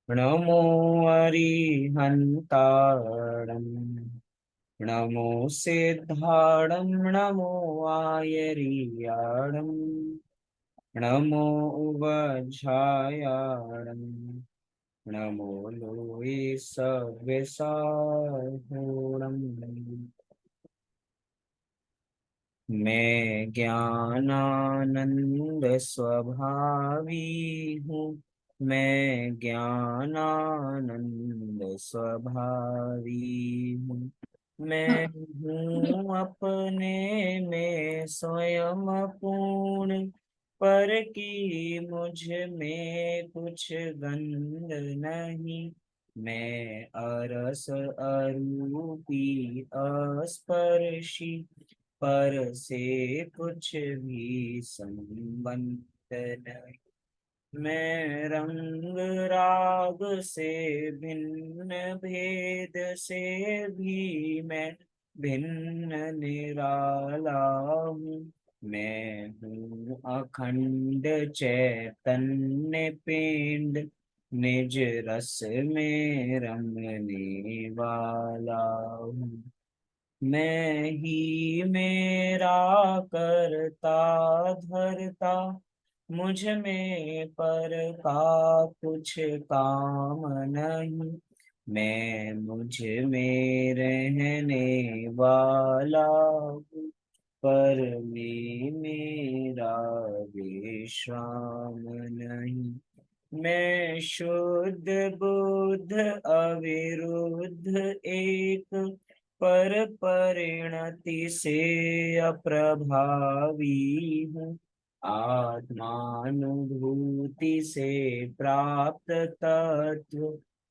नमो अरिहन्ताणं नमो सिद्धाणं नमो आयर्याणं नमो उवझायाणं नमो लोये सव्यसाहूणम्। मैं ज्ञानानंद स्वभावी हूँ। मैं ज्ञानानंद स्वभावी हूँ। मैं हूँ अपने में स्वयं पूर्ण, पर की मुझ में कुछ गंध नहीं। मैं अरस अरूपी अस्पर्शी, पर से कुछ भी संबंध नहीं। मैं रंग राग से भिन्न, भेद से भी मैं भिन्न निराला हूँ। मैं हूँ अखंड चैतन्य पिंड, निज रस में रमने वाला हूँ। मैं ही मेरा करता धरता, मुझ में पर का कुछ काम नहीं। मैं मुझ में रहने वाला हूँ, पर में मेरा विश्राम नहीं। मैं शुद्ध बुद्ध अविरुद्ध एक, पर परिणति से अप्रभावी हूँ। आत्मानुभूति से प्राप्त तत्व,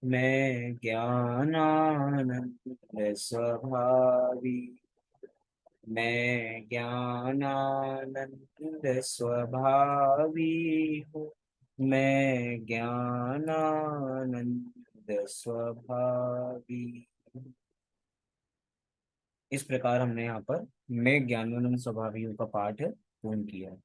मैं ज्ञानानंद स्वभावी। मैं ज्ञानानंद स्वभावी हूँ। मैं ज्ञानानंद स्वभावी हूँ। इस प्रकार हमने यहाँ पर मैं ज्ञानानंद स्वभावी हूँ का पाठ पूर्ण किया।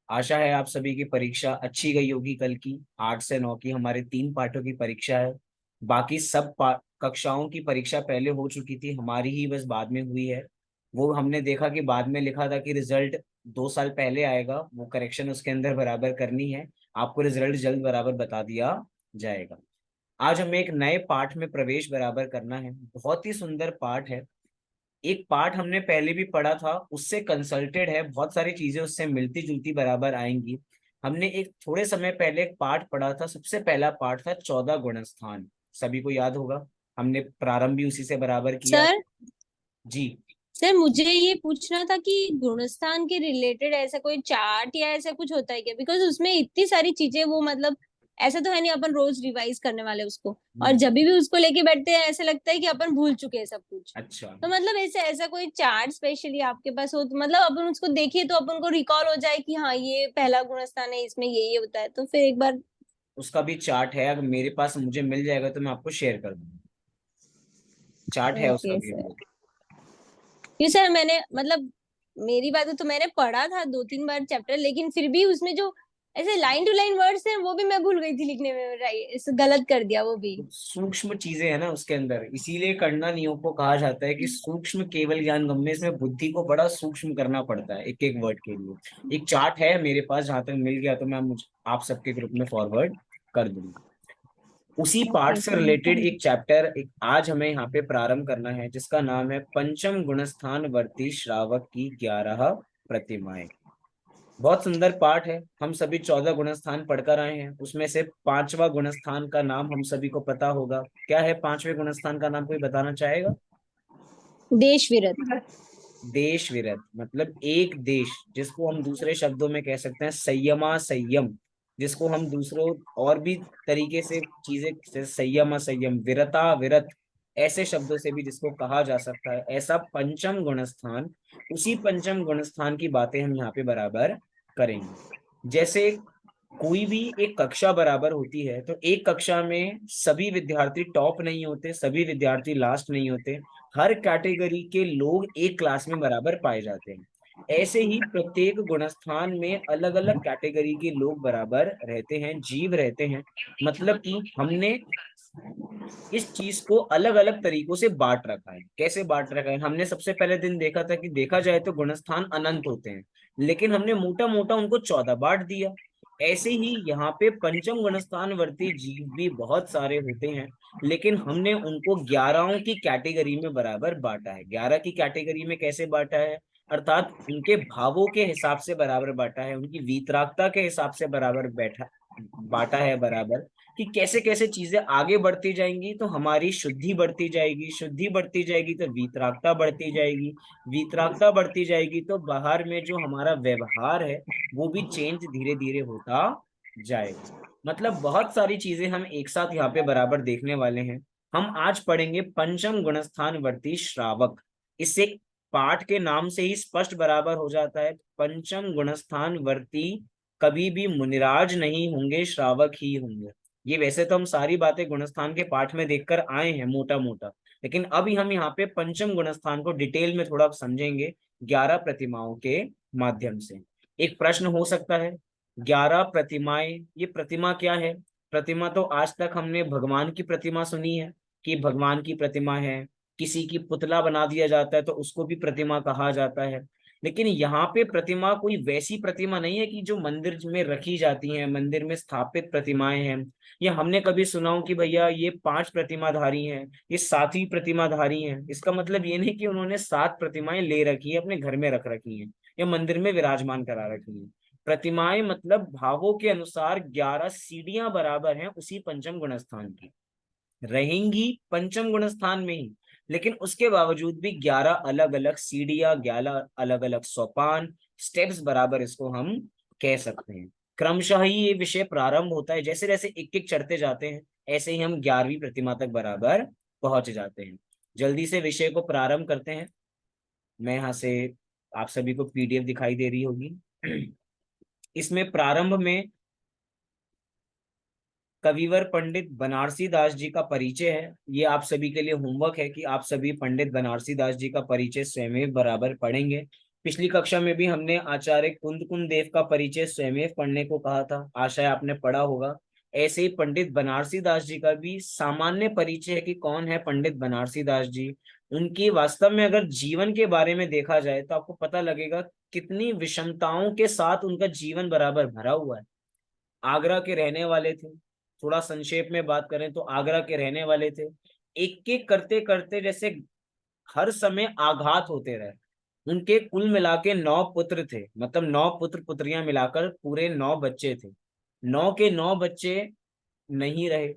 आशा है आप सभी की परीक्षा अच्छी गई होगी। कल की 8 से 9 की हमारे 3 पाठों की परीक्षा है। बाकी सब कक्षाओं की परीक्षा पहले हो चुकी थी, हमारी ही बस बाद में हुई है। वो हमने देखा कि बाद में लिखा था कि रिजल्ट 2 साल पहले आएगा, वो करेक्शन उसके अंदर बराबर करनी है। आपको रिजल्ट जल्द बराबर बता दिया जाएगा। आज हमें एक नए पाठ में प्रवेश बराबर करना है। बहुत ही सुंदर पाठ है। एक पार्ट हमने पहले भी पढ़ा था, उससे कंसल्टेड है, बहुत सारी चीजें उससे मिलती जुलती बराबर आएंगी। हमने एक थोड़े समय पहले एक पार्ट पढ़ा था, सबसे पहला पार्ट था 14 गुणस्थान। सभी को याद होगा, हमने प्रारंभ भी उसी से बराबर किया। सर जी। सर मुझे ये पूछना था कि गुणस्थान के रिलेटेड ऐसा कोई चार्ट या ऐसा कुछ होता है क्या? बिकॉज उसमें इतनी सारी चीजें, वो मतलब ऐसा तो है नहीं अपन रोज रिवाइज करने वाले उसको। और हम्म। जब भी उसको लेके बैठते हैं ऐसा लगता है कि अपन भूल चुके हैं सब कुछ। अच्छा। तो मतलब ऐसा ऐसा कोई चार्ट स्पेशली आपके पास हो तो मतलब अपन उसको देखिए तो अपन को रिकॉल हो जाए कि हाँ ये पहला गुणस्थान है, इसमें ये होता है, तो फिर एक बार। उसका भी चार्ट है, अगर मेरे पास मुझे मिल जाएगा तो मैं आपको शेयर कर दूंगा। चार्ट है उसका ओके भी सर। अंदर। ये सर मैंने मतलब, मेरी बात है तो मैंने पढ़ा था 2-3 बार चैप्टर, लेकिन फिर भी उसमें जो ऐसे लाइन टू लाइन वर्ड्स हैं वो भी मैं भूल गई थी लिखने में, राइट गलत कर दिया वो भी। सूक्ष्म चीजें है ना उसके अंदर, इसीलिए करना नियोग को कहा जाता है कि सूक्ष्म केवल ज्ञान गम्य। इसमें बुद्धि को बड़ा सूक्ष्म करना पड़ता है एक एक वर्ड के लिए। एक चार्ट है मेरे पास, जहां तक मिल गया तो मैं मुझे आप सबके ग्रुप में फॉरवर्ड कर दूंगा। उसी पार्ट ओके से सर। रिलेटेड एक चैप्टर एक आज हमें यहाँ पे प्रारंभ करना है, जिसका नाम है पंचम गुणस्थान वर्ती श्रावक की 11 प्रतिमाएं। बहुत सुंदर पाठ है। हम सभी 14 गुणस्थान पढ़कर आए हैं, उसमें से 5वां गुणस्थान का नाम हम सभी को पता होगा। क्या है 5वें गुणस्थान का नाम, कोई बताना चाहेगा? देश विरत। देश विरत मतलब एक देश, जिसको हम दूसरे शब्दों में कह सकते हैं संयमा संयम। जिसको हम दूसरों और भी तरीके से चीजें, जैसे संयम असंयम, विरता विरत, ऐसे शब्दों से भी जिसको कहा जा सकता है, ऐसा पंचम गुणस्थान। उसी पंचम गुणस्थान की बातें हम यहाँ पे बराबर करेंगे। जैसे कोई भी एक कक्षा बराबर होती है, तो एक कक्षा में सभी विद्यार्थी टॉप नहीं होते, सभी विद्यार्थी लास्ट नहीं होते। हर कैटेगरी के लोग एक क्लास में बराबर पाए जाते हैं। ऐसे ही प्रत्येक गुणस्थान में अलग अलग कैटेगरी के लोग बराबर रहते हैं, जीव रहते हैं। मतलब कि हमने इस चीज को अलग अलग तरीकों से बांट रखा है। कैसे बांट रखा है? हमने सबसे पहले दिन देखा था कि देखा जाए तो गुणस्थान अनंत होते हैं, लेकिन हमने मोटा मोटा उनको 14 बांट दिया। ऐसे ही यहाँ पे पंचम गुणस्थान वर्ती जीव भी बहुत सारे होते हैं, लेकिन हमने उनको 11 की कैटेगरी में बराबर बांटा है। 11 की कैटेगरी में कैसे बांटा है? अर्थात उनके भावों के हिसाब से बराबर बांटा है, उनकी वीतरागता के हिसाब से बराबर बैठा बांटा है बराबर, कि कैसे कैसे चीजें आगे बढ़ती जाएंगी तो हमारी शुद्धि बढ़ती जाएगी, शुद्धि बढ़ती जाएगी तो वीतरागता बढ़ती जाएगी, वीतरागता बढ़ती जाएगी तो बाहर में जो हमारा व्यवहार है वो भी चेंज धीरे धीरे होता जाएगा। मतलब बहुत सारी चीजें हम एक साथ यहाँ पे बराबर देखने वाले हैं। हम आज पढ़ेंगे पंचम गुणस्थान वर्ती श्रावक। इससे पाठ के नाम से ही स्पष्ट बराबर हो जाता है, पंचम गुणस्थान वर्ती कभी भी मुनिराज नहीं होंगे, श्रावक ही होंगे। ये वैसे तो हम सारी बातें गुणस्थान के पाठ में देखकर आए हैं मोटा मोटा, लेकिन अभी हम यहाँ पे पंचम गुणस्थान को डिटेल में थोड़ा समझेंगे 11 प्रतिमाओं के माध्यम से। एक प्रश्न हो सकता है, 11 प्रतिमाएं, ये प्रतिमा क्या है? प्रतिमा तो आज तक हमने भगवान की प्रतिमा सुनी है कि भगवान की प्रतिमा है, किसी की पुतला बना दिया जाता है तो उसको भी प्रतिमा कहा जाता है। लेकिन यहाँ पे प्रतिमा कोई वैसी प्रतिमा नहीं है कि जो मंदिर में रखी जाती हैं, मंदिर में स्थापित प्रतिमाएं हैं। या हमने कभी सुना हो कि भैया ये 5 प्रतिमाधारी हैं, ये 7वीं प्रतिमाधारी हैं। इसका मतलब ये नहीं कि उन्होंने 7 प्रतिमाएं ले रखी है, अपने घर में रख रखी हैं या मंदिर में विराजमान करा रखी हैं। प्रतिमाएं मतलब भावों के अनुसार 11 सीढ़ियां बराबर हैं उसी पंचम गुणस्थान की, रहेंगी पंचम गुण स्थान में ही, लेकिन उसके बावजूद भी 11 अलग अलग सीढ़ियां, 11 अलग अलग सोपान, स्टेप्स बराबर इसको हम कह सकते हैं। क्रमशः ही ये विषय प्रारंभ होता है, जैसे जैसे एक एक चढ़ते जाते हैं ऐसे ही हम 11वीं प्रतिमा तक बराबर पहुंच जाते हैं। जल्दी से विषय को प्रारंभ करते हैं। मैं यहाँ से, आप सभी को पीडीएफ दिखाई दे रही होगी। इसमें प्रारंभ में कविवर पंडित बनारसी दास जी का परिचय है। ये आप सभी के लिए होमवर्क है कि आप सभी पंडित बनारसी दास जी का परिचय स्वयं बराबर पढ़ेंगे। पिछली कक्षा में भी हमने आचार्य कुंद कुंद देव का परिचय स्वयं पढ़ने को कहा था, आशा है आपने पढ़ा होगा। ऐसे ही पंडित बनारसी दास जी का भी सामान्य परिचय है कि कौन है पंडित बनारसी दास जी। उनकी वास्तव में अगर जीवन के बारे में देखा जाए तो आपको पता लगेगा कितनी विषमताओं के साथ उनका जीवन बराबर भरा हुआ है। आगरा के रहने वाले थे, थोड़ा संक्षेप में बात करें तो आगरा के रहने वाले थे। एक एक करते करते जैसे हर समय आघात होते रहे। उनके कुल मिला के 9 पुत्र थे, मतलब 9 पुत्र पुत्रियां मिलाकर पूरे 9 बच्चे थे। 9 के 9 बच्चे नहीं रहे,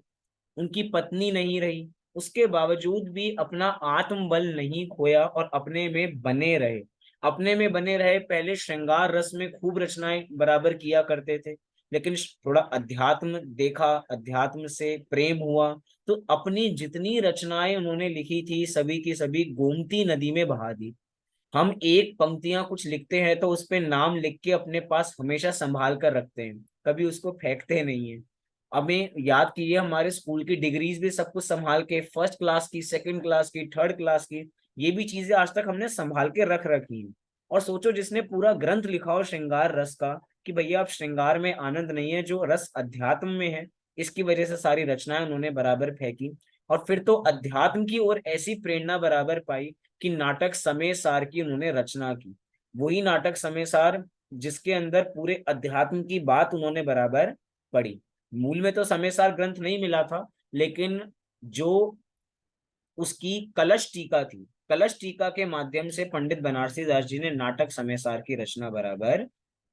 उनकी पत्नी नहीं रही, उसके बावजूद भी अपना आत्मबल नहीं खोया और अपने में बने रहे। अपने में बने रहे, पहले श्रृंगार रस में खूब रचनाएं बराबर किया करते थे, लेकिन थोड़ा अध्यात्म देखा, अध्यात्म से प्रेम हुआ, तो अपनी जितनी रचनाएं उन्होंने लिखी थी सभी की सभी गोमती नदी में बहा दी। हम एक पंक्तियां कुछ लिखते हैं तो उस पे नाम लिख के अपने पास हमेशा संभाल कर रखते हैं, कभी उसको फेंकते नहीं है। हमें याद कीजिए, हमारे स्कूल की डिग्रीज भी सब कुछ संभाल के, फर्स्ट क्लास की, सेकंड क्लास की, थर्ड क्लास की, ये भी चीजें आज तक हमने संभाल के रख रखी हैं। और सोचो जिसने पूरा ग्रंथ लिखा हो श्रृंगार रस का, कि भैया आप श्रृंगार में आनंद नहीं है, जो रस अध्यात्म में है, इसकी वजह से सारी रचनाएं उन्होंने बराबर फेंकी। और फिर तो अध्यात्म की ओर ऐसी प्रेरणा बराबर पाई कि नाटक समय सार की उन्होंने रचना की। वही नाटक समय सार जिसके अंदर पूरे अध्यात्म की बात उन्होंने बराबर पढ़ी। मूल में तो समय सार ग्रंथ नहीं मिला था, लेकिन जो उसकी कलश टीका थी, कलश टीका के माध्यम से पंडित बनारसी दास जी ने नाटक समय सार की रचना बराबर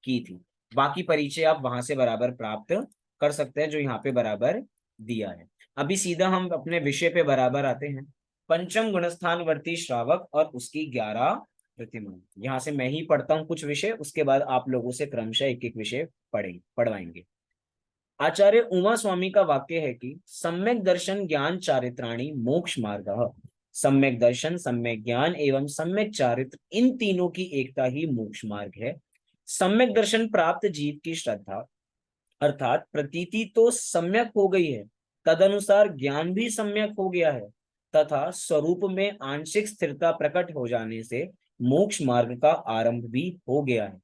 की थी। बाकी परिचय आप वहां से बराबर प्राप्त कर सकते हैं जो यहाँ पे बराबर दिया है। अभी सीधा हम अपने विषय पे बराबर आते हैं। पंचम गुणस्थान वर्ती श्रावक और उसकी 11 प्रतिमा। यहाँ से मैं ही पढ़ता हूँ कुछ विषय, उसके बाद आप लोगों से क्रमशः एक एक विषय पढ़वाएंगे। आचार्य उमा स्वामी का वाक्य है कि सम्यक दर्शन ज्ञान चारित्राणी मोक्ष मार्ग। सम्यक दर्शन, सम्यक ज्ञान एवं सम्यक चारित्र, इन तीनों की एकता ही मोक्ष मार्ग है। सम्यक दर्शन प्राप्त जीव की श्रद्धा, अर्थात प्रतीति तो सम्यक हो गई है, तदनुसार ज्ञान भी सम्यक हो गया है, तथा स्वरूप में आंशिक स्थिरता प्रकट हो जाने से मोक्ष मार्ग का आरंभ भी हो गया है,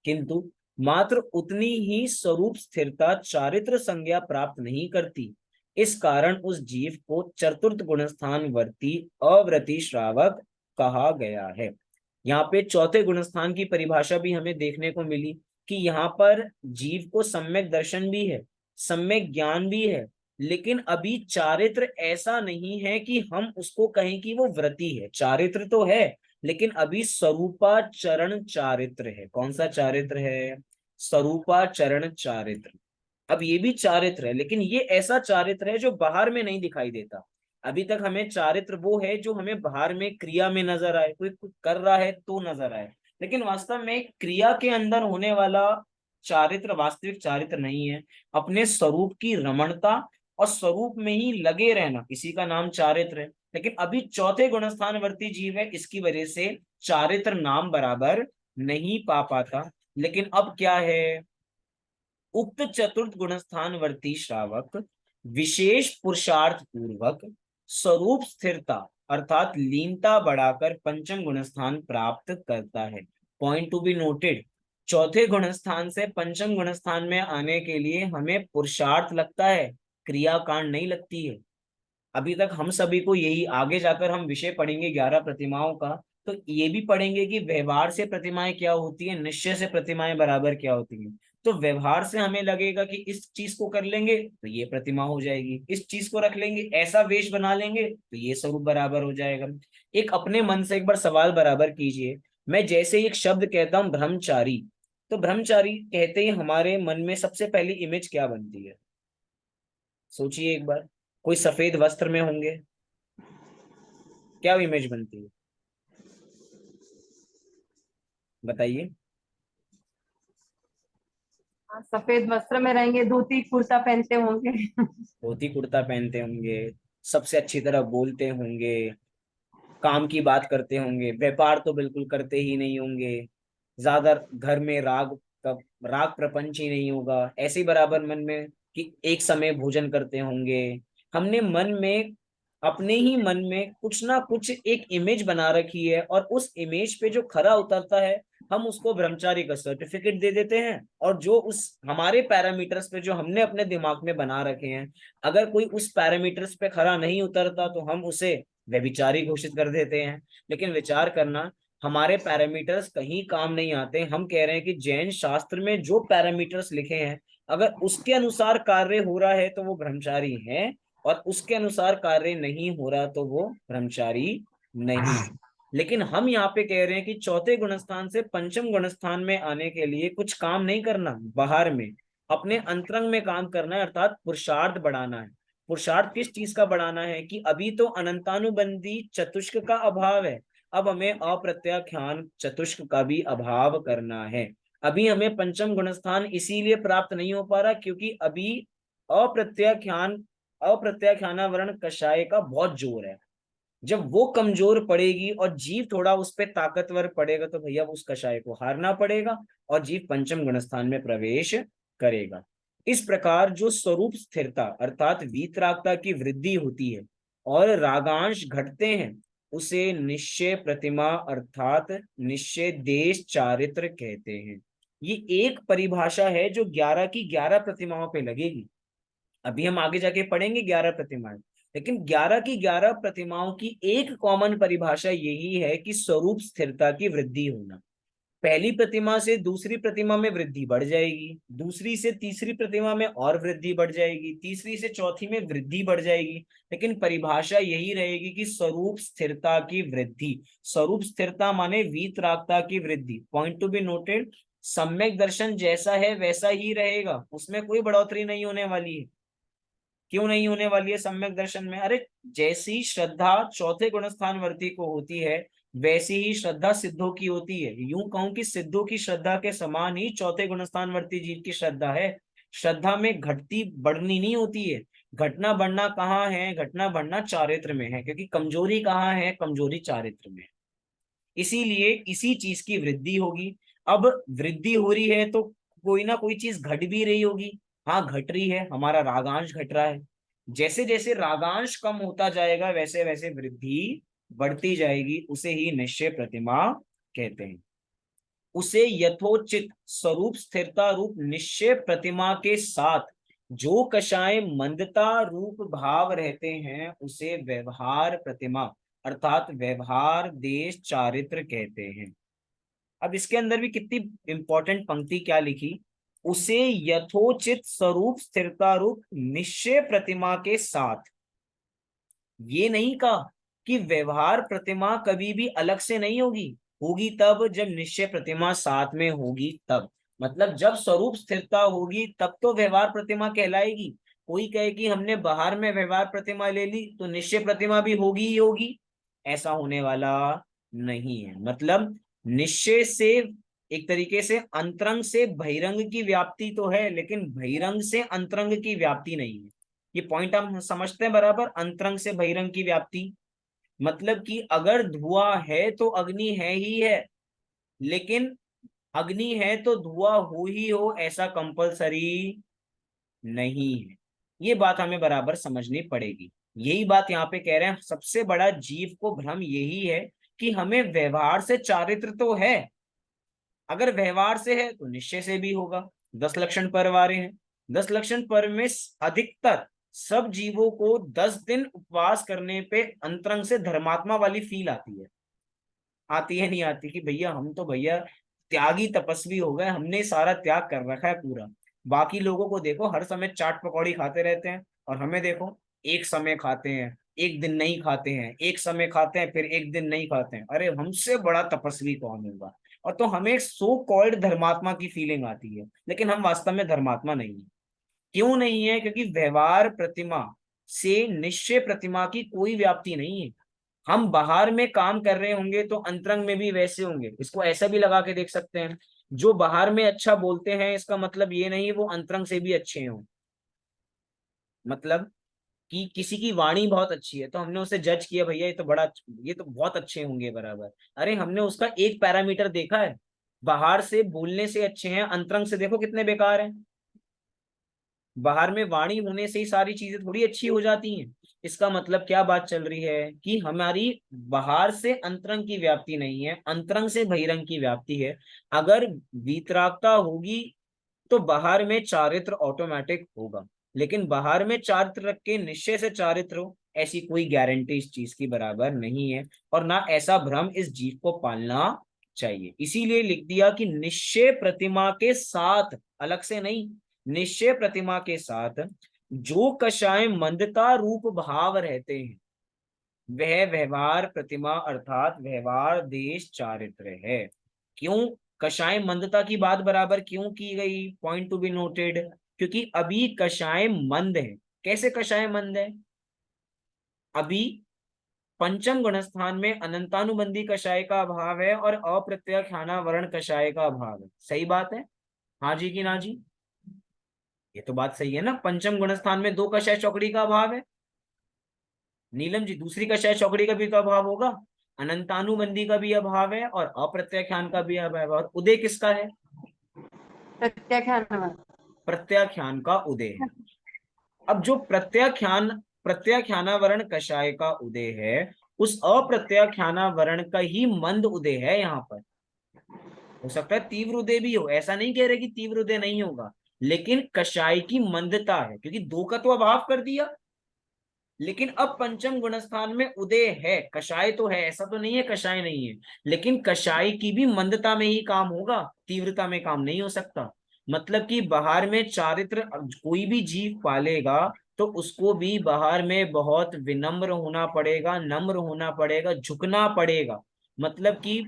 किंतु मात्र उतनी ही स्वरूप स्थिरता चारित्र संज्ञा प्राप्त नहीं करती। इस कारण उस जीव को चतुर्थ गुणस्थान वर्ती अव्रति श्रावक कहा गया है। यहाँ पे चौथे गुणस्थान की परिभाषा भी हमें देखने को मिली कि यहाँ पर जीव को सम्यक दर्शन भी है, सम्यक ज्ञान भी है, लेकिन अभी चारित्र ऐसा नहीं है कि हम उसको कहें कि वो व्रति है। चारित्र तो है, लेकिन अभी स्वरूपाचरण चारित्र है। कौन सा चारित्र है? स्वरूपाचरण चारित्र। अब ये भी चारित्र है, लेकिन ये ऐसा चारित्र है जो बाहर में नहीं दिखाई देता। अभी तक हमें चारित्र वो है जो हमें बाहर में क्रिया में नजर आए, कोई कुछ कर रहा है तो नजर आए, लेकिन वास्तव में क्रिया के अंदर होने वाला चारित्र वास्तविक चारित्र नहीं है। अपने स्वरूप की रमणता और स्वरूप में ही लगे रहना, इसी का नाम चारित्र है। लेकिन अभी चौथे गुणस्थानवर्ती जीव है, इसकी वजह से चारित्र नाम बराबर नहीं पा पाता। लेकिन अब क्या है? उक्त चतुर्थ गुणस्थानवर्ती श्रावक विशेष पुरुषार्थ पूर्वक स्वरूप स्थिरता अर्थात लीनता बढ़ाकर पंचम गुणस्थान प्राप्त करता है। पॉइंट टू बी नोटेड, चौथे गुणस्थान से पंचम गुणस्थान में आने के लिए हमें पुरुषार्थ लगता है, क्रियाकांड नहीं लगती है। अभी तक हम सभी को यही, आगे जाकर हम विषय पढ़ेंगे 11 प्रतिमाओं का, तो ये भी पढ़ेंगे कि व्यवहार से प्रतिमाएं क्या होती है, निश्चय से प्रतिमाएं बराबर क्या होती हैं। तो व्यवहार से हमें लगेगा कि इस चीज को कर लेंगे तो ये प्रतिमा हो जाएगी, इस चीज को रख लेंगे, ऐसा वेश बना लेंगे तो ये स्वरूप बराबर हो जाएगा। एक अपने मन से एक बार सवाल बराबर कीजिए, मैं जैसे ही एक शब्द कहता हूं ब्रह्मचारी, तो ब्रह्मचारी कहते ही हमारे मन में सबसे पहली इमेज क्या बनती है? सोचिए एक बार। कोई सफेद वस्त्र में होंगे, क्या इमेज बनती है? बताइए। हाँ, सफेद वस्त्र में रहेंगे, धोती कुर्ता पहनते होंगे। धोती कुर्ता पहनते होंगे, सबसे अच्छी तरह बोलते होंगे, काम की बात करते होंगे, व्यापार तो बिल्कुल करते ही नहीं होंगे, ज्यादा घर में राग प्रपंच ही नहीं होगा, ऐसे ही बराबर मन में कि एक समय भोजन करते होंगे। हमने मन में, अपने ही मन में कुछ ना कुछ एक इमेज बना रखी है, और उस इमेज पे जो खरा उतरता है हम उसको ब्रह्मचारी का सर्टिफिकेट दे देते हैं। और जो उस हमारे पैरामीटर्स पे जो हमने अपने दिमाग में बना रखे हैं, अगर कोई उस पैरामीटर्स पे खरा नहीं उतरता तो हम उसे व्यभिचारी घोषित कर देते हैं। लेकिन विचार करना, हमारे पैरामीटर्स कहीं काम नहीं आते। हम कह रहे हैं कि जैन शास्त्र में जो पैरामीटर्स लिखे हैं, अगर उसके अनुसार कार्य हो रहा है तो वो ब्रह्मचारी है, और उसके अनुसार कार्य नहीं हो रहा तो वो ब्रह्मचारी नहीं है। लेकिन हम यहाँ पे कह रहे हैं कि चौथे गुणस्थान से पंचम गुणस्थान में आने के लिए कुछ काम नहीं करना बाहर में, अपने अंतरंग में काम करना है, अर्थात पुरुषार्थ बढ़ाना है। पुरुषार्थ किस चीज का बढ़ाना है? कि अभी तो अनंतानुबंधी चतुष्क का अभाव है, अब हमें अप्रत्याख्यान चतुष्क का भी अभाव करना है। अभी हमें पंचम गुणस्थान इसीलिए प्राप्त नहीं हो पा रहा क्योंकि अभी अप्रत्याख्यान अप्रत्याख्यानावरण कषाय का बहुत जोर है। जब वो कमजोर पड़ेगी और जीव थोड़ा उस पर ताकतवर पड़ेगा तो भैया उस कषाय को हारना पड़ेगा और जीव पंचम गुणस्थान में प्रवेश करेगा। इस प्रकार जो स्वरूप स्थिरता अर्थात वीतरागता की वृद्धि होती है और रागांश घटते हैं, उसे निश्चय प्रतिमा अर्थात निश्चय देश चारित्र कहते हैं। ये एक परिभाषा है जो 11 की 11 प्रतिमाओं पे लगेगी। अभी हम आगे जाके पढ़ेंगे 11 प्रतिमाएं, लेकिन 11 की 11 प्रतिमाओं की एक कॉमन परिभाषा यही है कि स्वरूप स्थिरता की वृद्धि होना। पहली प्रतिमा से दूसरी प्रतिमा में वृद्धि बढ़ जाएगी, दूसरी से तीसरी प्रतिमा में और वृद्धि बढ़ जाएगी, तीसरी से चौथी में वृद्धि बढ़ जाएगी, लेकिन परिभाषा यही रहेगी कि स्वरूप स्थिरता की वृद्धि। स्वरूप स्थिरता माने वीतरागता की वृद्धि। पॉइंट टू बी नोटेड, सम्यक दर्शन जैसा है वैसा ही रहेगा, उसमें कोई बढ़ोतरी नहीं होने वाली है। क्यों नहीं होने वाली है सम्यक दर्शन में? अरे जैसी श्रद्धा चौथे गुणस्थान वर्ती को होती है, वैसी ही श्रद्धा सिद्धों की होती है। यूं कहूं कि सिद्धों की श्रद्धा के समान ही चौथे गुणस्थान वर्ती जीव की श्रद्धा है। श्रद्धा में घटती बढ़नी नहीं होती है। घटना बढ़ना कहाँ है? घटना बढ़ना चारित्र में है, क्योंकि कमजोरी कहाँ है? कमजोरी चारित्र में है। इसीलिए इसी चीज की वृद्धि होगी। अब वृद्धि हो रही है तो कोई ना कोई चीज घट भी रही होगी। हाँ, घट रही है, हमारा रागांश घट रहा है। जैसे जैसे रागांश कम होता जाएगा वैसे वैसे वृद्धि बढ़ती जाएगी, उसे ही निश्चय प्रतिमा कहते हैं। उसे यथोचित स्वरूप स्थिरता रूप निश्चय प्रतिमा के साथ जो कषाय मंदता रूप भाव रहते हैं उसे व्यवहार प्रतिमा अर्थात व्यवहार देश चारित्र कहते हैं। अब इसके अंदर भी कितनी इंपॉर्टेंट पंक्ति क्या लिखी, उसे यथोचित स्वरूप स्थिरता रूप निश्चय प्रतिमा के साथ। ये नहीं कहा कि व्यवहार प्रतिमा कभी भी अलग से नहीं होगी, होगी तब जब निश्चय प्रतिमा साथ में होगी तब। मतलब जब स्वरूप स्थिरता होगी तब तो व्यवहार प्रतिमा कहलाएगी। कोई कहे कि हमने बाहर में व्यवहार प्रतिमा ले ली तो निश्चय प्रतिमा भी होगी ही होगी, ऐसा होने वाला नहीं है। मतलब निश्चय से एक तरीके से अंतरंग से बहिरंग की व्याप्ति तो है, लेकिन बहिरंग से अंतरंग की व्याप्ति नहीं है। ये पॉइंट हम समझते हैं बराबर, अंतरंग से बहिरंग की व्याप्ति। मतलब कि अगर धुआं है तो अग्नि है ही है, लेकिन अग्नि है तो धुआं हो ही हो ऐसा कंपलसरी नहीं है। ये बात हमें बराबर समझनी पड़ेगी। यही बात यहाँ पे कह रहे हैं, सबसे बड़ा जीव को भ्रम यही है कि हमें व्यवहार से चारित्र तो है, अगर व्यवहार से है तो निश्चय से भी होगा। 10 लक्षण पर्व आ रहे हैं, 10 लक्षण पर्व में अधिकतर सब जीवों को 10 दिन उपवास करने पे अंतरंग से धर्मात्मा वाली फील आती है। आती है नहीं आती कि भैया हम तो भैया त्यागी तपस्वी हो गए, हमने सारा त्याग कर रखा है पूरा। बाकी लोगों को देखो हर समय चाट पकौड़ी खाते रहते हैं, और हमें देखो एक समय खाते हैं, एक दिन नहीं खाते हैं, एक समय खाते हैं फिर एक दिन नहीं खाते हैं। अरे हमसे बड़ा तपस्वी कौन होगा। और तो हमें सो कॉल्ड धर्मात्मा की फीलिंग आती है, लेकिन हम वास्तव में धर्मात्मा नहीं है। क्यों नहीं है? क्योंकि व्यवहार प्रतिमा से निश्चय प्रतिमा की कोई व्याप्ति नहीं है। हम बाहर में काम कर रहे होंगे तो अंतरंग में भी वैसे होंगे। इसको ऐसा भी लगा के देख सकते हैं, जो बाहर में अच्छा बोलते हैं इसका मतलब ये नहीं वो अंतरंग से भी अच्छे हों। मतलब कि किसी की वाणी बहुत अच्छी है तो हमने उसे जज किया, भैया ये तो बहुत अच्छे होंगे बराबर। अरे हमने उसका एक पैरामीटर देखा है, बाहर से बोलने से अच्छे हैं, अंतरंग से देखो कितने बेकार हैं। बाहर में वाणी होने से ही सारी चीजें थोड़ी अच्छी हो जाती हैं। इसका मतलब क्या बात चल रही है कि हमारी बाहर से अंतरंग की व्याप्ति नहीं है, अंतरंग से बहिरंग की व्याप्ति है। अगर वीतरागता होगी तो बाहर में चारित्र ऑटोमेटिक होगा, लेकिन बाहर में चारित्र रख के निश्चय से चारित्र हो ऐसी कोई गारंटी इस चीज की बराबर नहीं है, और ना ऐसा भ्रम इस जीव को पालना चाहिए। इसीलिए लिख दिया कि निश्चय प्रतिमा के साथ, अलग से नहीं, निश्चय प्रतिमा के साथ जो कषाय मंदता रूप भाव रहते हैं वह व्यवहार प्रतिमा अर्थात व्यवहार देश चारित्र है। क्यों कषाय मंदता की बात बराबर क्यों की गई? पॉइंट टू बी नोटेड, क्योंकि अभी कषाय मंद है। कैसे कषाय मंद है? अभी पंचम गुणस्थान में अनंतानुबंधी कषाय का अभाव है और अप्रत्याख्याना वर्ण कषाय का अभाव है। सही बात है? हाँ जी कि ना जी? ये तो बात सही है ना। पंचम गुणस्थान में 2 कषाय चौकड़ी का अभाव है। नीलम जी दूसरी कषाय चौकड़ी का भी तो अभाव होगा, अनंतानुबंधी का भी अभाव है और अप्रत्याख्यान का भी अभाव है। और उदय किसका है? प्रत्याख्यान। प्रत्याख्यान का उदय है। अब जो प्रत्याख्यानावरण कषाय का उदय है उस अप्रत्याख्यानावरण का ही मंद उदय है यहाँ पर। हो सकता है तीव्र उदय भी हो, ऐसा नहीं कह रहे कि तीव्र उदय नहीं होगा, लेकिन कषाय की मंदता है क्योंकि 2 का तो अभाव कर दिया। लेकिन अब पंचम गुणस्थान में उदय है, कषाय तो है, ऐसा तो नहीं है कषाय नहीं है, लेकिन कषाय की भी मंदता में ही काम होगा, तीव्रता में काम नहीं हो सकता। मतलब कि बाहर में चारित्र कोई भी जीव पालेगा तो उसको भी बाहर में बहुत विनम्र होना पड़ेगा, नम्र होना पड़ेगा, झुकना पड़ेगा। मतलब कि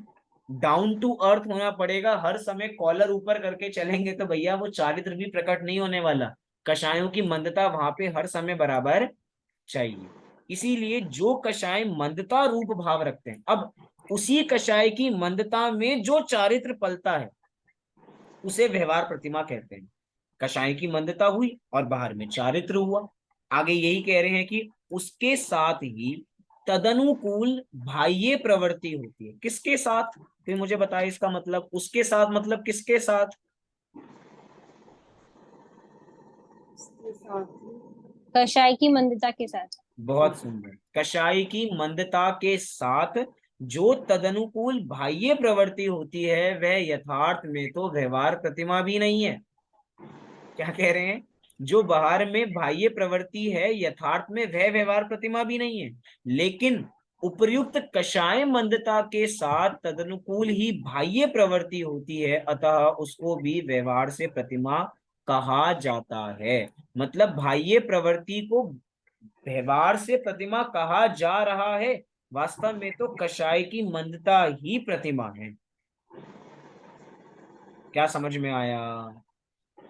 डाउन टू अर्थ होना पड़ेगा। हर समय कॉलर ऊपर करके चलेंगे तो भैया वो चारित्र भी प्रकट नहीं होने वाला। कषायों की मंदता वहां पे हर समय बराबर चाहिए। इसीलिए जो कषाय मंदता रूप भाव रखते हैं, अब उसी कषाय की मंदता में जो चारित्र पलता है उसे व्यवहार प्रतिमा कहते हैं। कषाय की मंदता हुई और बाहर में चारित्र हुआ। आगे यही कह रहे हैं कि उसके साथ ही तदनुकूल बाह्य प्रवृत्ति होती है। किसके साथ? फिर मुझे बताए इसका मतलब, उसके साथ मतलब किसके साथ? कषाय की मंदता के साथ। बहुत सुंदर। कषाय की मंदता के साथ जो तदनुकूल बाह्य प्रवृत्ति होती है वह यथार्थ में तो व्यवहार प्रतिमा भी नहीं है। क्या कह रहे हैं? जो बाहर में बाह्य प्रवृत्ति है यथार्थ में वह व्यवहार प्रतिमा भी नहीं है, लेकिन उपर्युक्त कषाय मंदता के साथ तदनुकूल ही बाह्य प्रवृत्ति होती है, अतः उसको भी व्यवहार से प्रतिमा कहा जाता है। मतलब बाह्य प्रवृत्ति को व्यवहार से प्रतिमा कहा जा रहा है, वास्तव में तो कषाय की मंदता ही प्रतिमा है। क्या समझ में आया?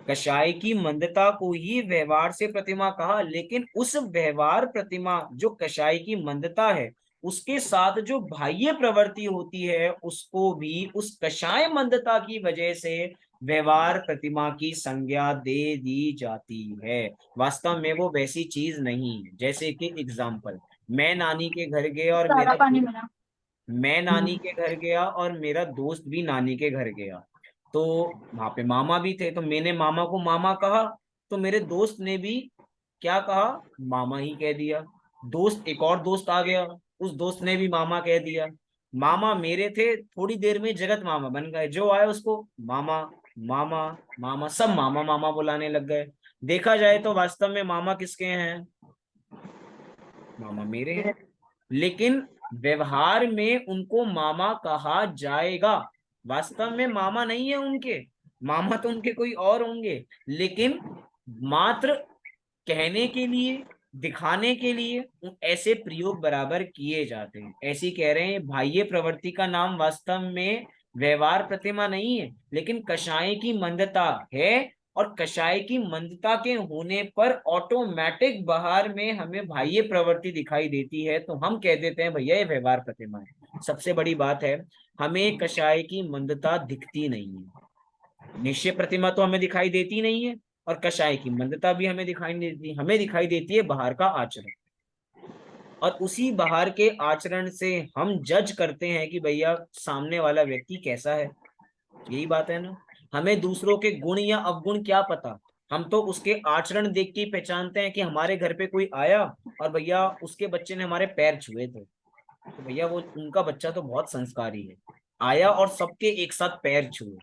कषाय की मंदता को ही व्यवहार से प्रतिमा कहा, लेकिन उस व्यवहार प्रतिमा जो कषाय की मंदता है उसके साथ जो बाह्य प्रवृत्ति होती है उसको भी उस कषाय मंदता की वजह से व्यवहार प्रतिमा की संज्ञा दे दी जाती है। वास्तव में वो वैसी चीज नहीं है। जैसे कि एग्जाम्पल, मैं नानी के घर गया और सारा मेरा पानी मिला। मैं नानी के घर गया और मेरा दोस्त भी नानी के घर गया, तो वहां पे मामा भी थे, तो मैंने मामा को मामा कहा, तो मेरे दोस्त ने भी क्या कहा? मामा ही कह दिया। दोस्त, एक और दोस्त आ गया, उस दोस्त ने भी मामा कह दिया। मामा मेरे थे, थोड़ी देर में जगत मामा बन गए, जो आए उसको मामा मामा मामा, सब मामा मामा बुलाने लग गए। देखा जाए तो वास्तव में मामा किसके हैं? मामा मेरे हैं, लेकिन व्यवहार में उनको मामा कहा जाएगा। वास्तव में मामा नहीं है उनके, मामा तो उनके कोई और होंगे, लेकिन मात्र कहने के लिए, दिखाने के लिए ऐसे प्रयोग बराबर किए जाते हैं। ऐसी कह रहे हैं बाह्य प्रवृत्ति का नाम वास्तव में व्यवहार प्रतिमा नहीं है, लेकिन कषाय की मंदता है, और कषाय की मंदता के होने पर ऑटोमेटिक बाहर में हमें बाह्य प्रवृत्ति दिखाई देती है, तो हम कह देते हैं भैया ये व्यवहार प्रतिमा है। सबसे बड़ी बात है, हमें कषाय की मंदता दिखती नहीं है। निश्चय प्रतिमा तो हमें दिखाई देती नहीं है, और कषाय की मंदता भी हमें दिखाई नहीं देती। हमें दिखाई देती है बाहर का आचरण, और उसी बाहर के आचरण से हम जज करते हैं कि भैया सामने वाला व्यक्ति कैसा है। यही बात है ना। हमें दूसरों के गुण या अवगुण क्या पता, हम तो उसके आचरण देख के ही पहचानते हैं कि हमारे घर पे कोई आया और भैया उसके बच्चे ने हमारे पैर छुए थे, तो भैया वो उनका बच्चा तो बहुत संस्कारी है। आया और सबके एक साथ पैर छुए,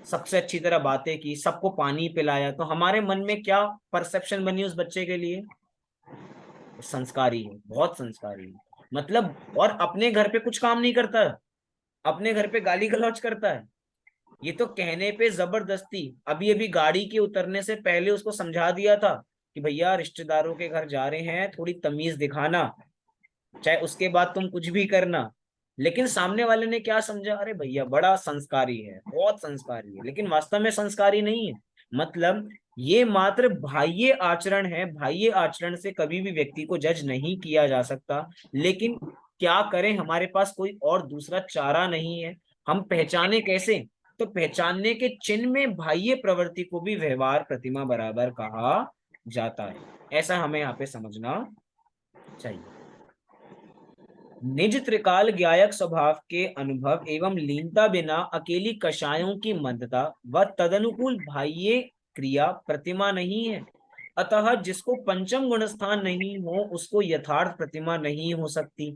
सबसे अच्छी तरह बातें की, सबको पानी पिलाया, तो हमारे मन में क्या परसेप्शन बनी उस बच्चे के लिए? संस्कारी है, बहुत संस्कारी है। मतलब, और अपने घर पे कुछ काम नहीं करता, अपने घर पे गाली गलौज करता है। ये तो कहने पे जबरदस्ती, अभी अभी गाड़ी के उतरने से पहले उसको समझा दिया था कि भैया रिश्तेदारों के घर जा रहे हैं, थोड़ी तमीज दिखाना, चाहे उसके बाद तुम कुछ भी करना। लेकिन सामने वाले ने क्या समझा? अरे भैया बड़ा संस्कारी है, बहुत संस्कारी है, लेकिन वास्तव में संस्कारी नहीं है। मतलब ये मात्र बाह्य आचरण है, बाह्य आचरण से कभी भी व्यक्ति को जज नहीं किया जा सकता। लेकिन क्या करें, हमारे पास कोई और दूसरा चारा नहीं है। हम पहचाने कैसे? तो पहचानने के चिन्ह में बाह्य प्रवृत्ति को भी व्यवहार प्रतिमा बराबर कहा जाता है। ऐसा हमें यहाँ पे समझना चाहिए। निज त्रिकाल ज्ञायक स्वभाव के अनुभव एवं लीनता बिना अकेली कषायों की मंदता व तदनुकूल बाह्य क्रिया प्रतिमा नहीं है। अतः जिसको पंचम गुण स्थान नहीं हो उसको यथार्थ प्रतिमा नहीं हो सकती।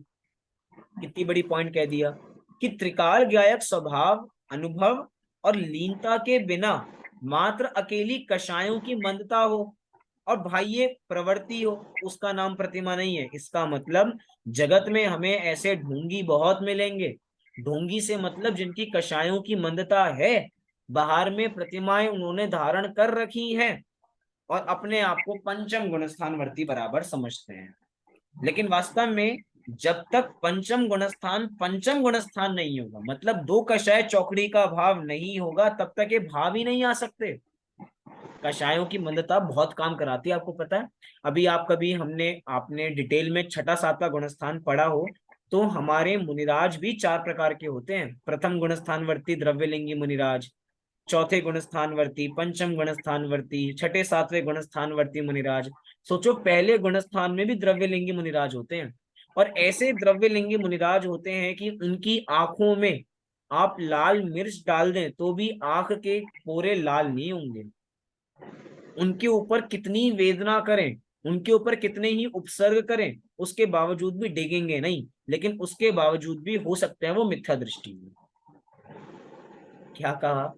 कितनी बड़ी पॉइंट कह दिया कि त्रिकाल ज्ञायक स्वभाव, अनुभव और लीनता के बिना मात्र अकेली कषायों की मंदता हो और बाह्य प्रवृत्ति हो, उसका नाम प्रतिमा नहीं है। इसका मतलब जगत में हमें ऐसे ढोंगी बहुत मिलेंगे। ढोंगी से मतलब जिनकी कषायों की मंदता है, बाहर में प्रतिमाएं उन्होंने धारण कर रखी हैं और अपने आप को पंचम गुण स्थानवर्ती बराबर समझते हैं। लेकिन वास्तव में जब तक पंचम गुण स्थान नहीं होगा, मतलब दो कषाय चौकड़ी का भाव नहीं होगा, तब तक ये भाव ही नहीं आ सकते। कषायों की मंदता बहुत काम कराती है, आपको पता है। अभी आप कभी आपने डिटेल में छठा सातवां गुणस्थान पढ़ा हो, तो हमारे मुनिराज भी चार प्रकार के होते हैं। प्रथम गुणस्थानवर्ती द्रव्यलिंगी मुनिराज, चौथे गुणस्थानवर्ती, पंचम गुणस्थानवर्ती, छठे सातवें गुणस्थानवर्ती मुनिराज। सोचो, पहले गुणस्थान में भी द्रव्यलिंगी मुनिराज होते हैं, और ऐसे द्रव्यलिंगी मुनिराज होते हैं कि उनकी आंखों में आप लाल मिर्च डाल दें तो भी आंख के पोरे लाल नहीं होंगे। उनके ऊपर कितनी वेदना करें, उनके ऊपर कितने ही उपसर्ग करें उसके बावजूद भी डिगेंगे नहीं, लेकिन उसके बावजूद भी हो सकते हैं वो मिथ्या दृष्टि में। क्या कहा?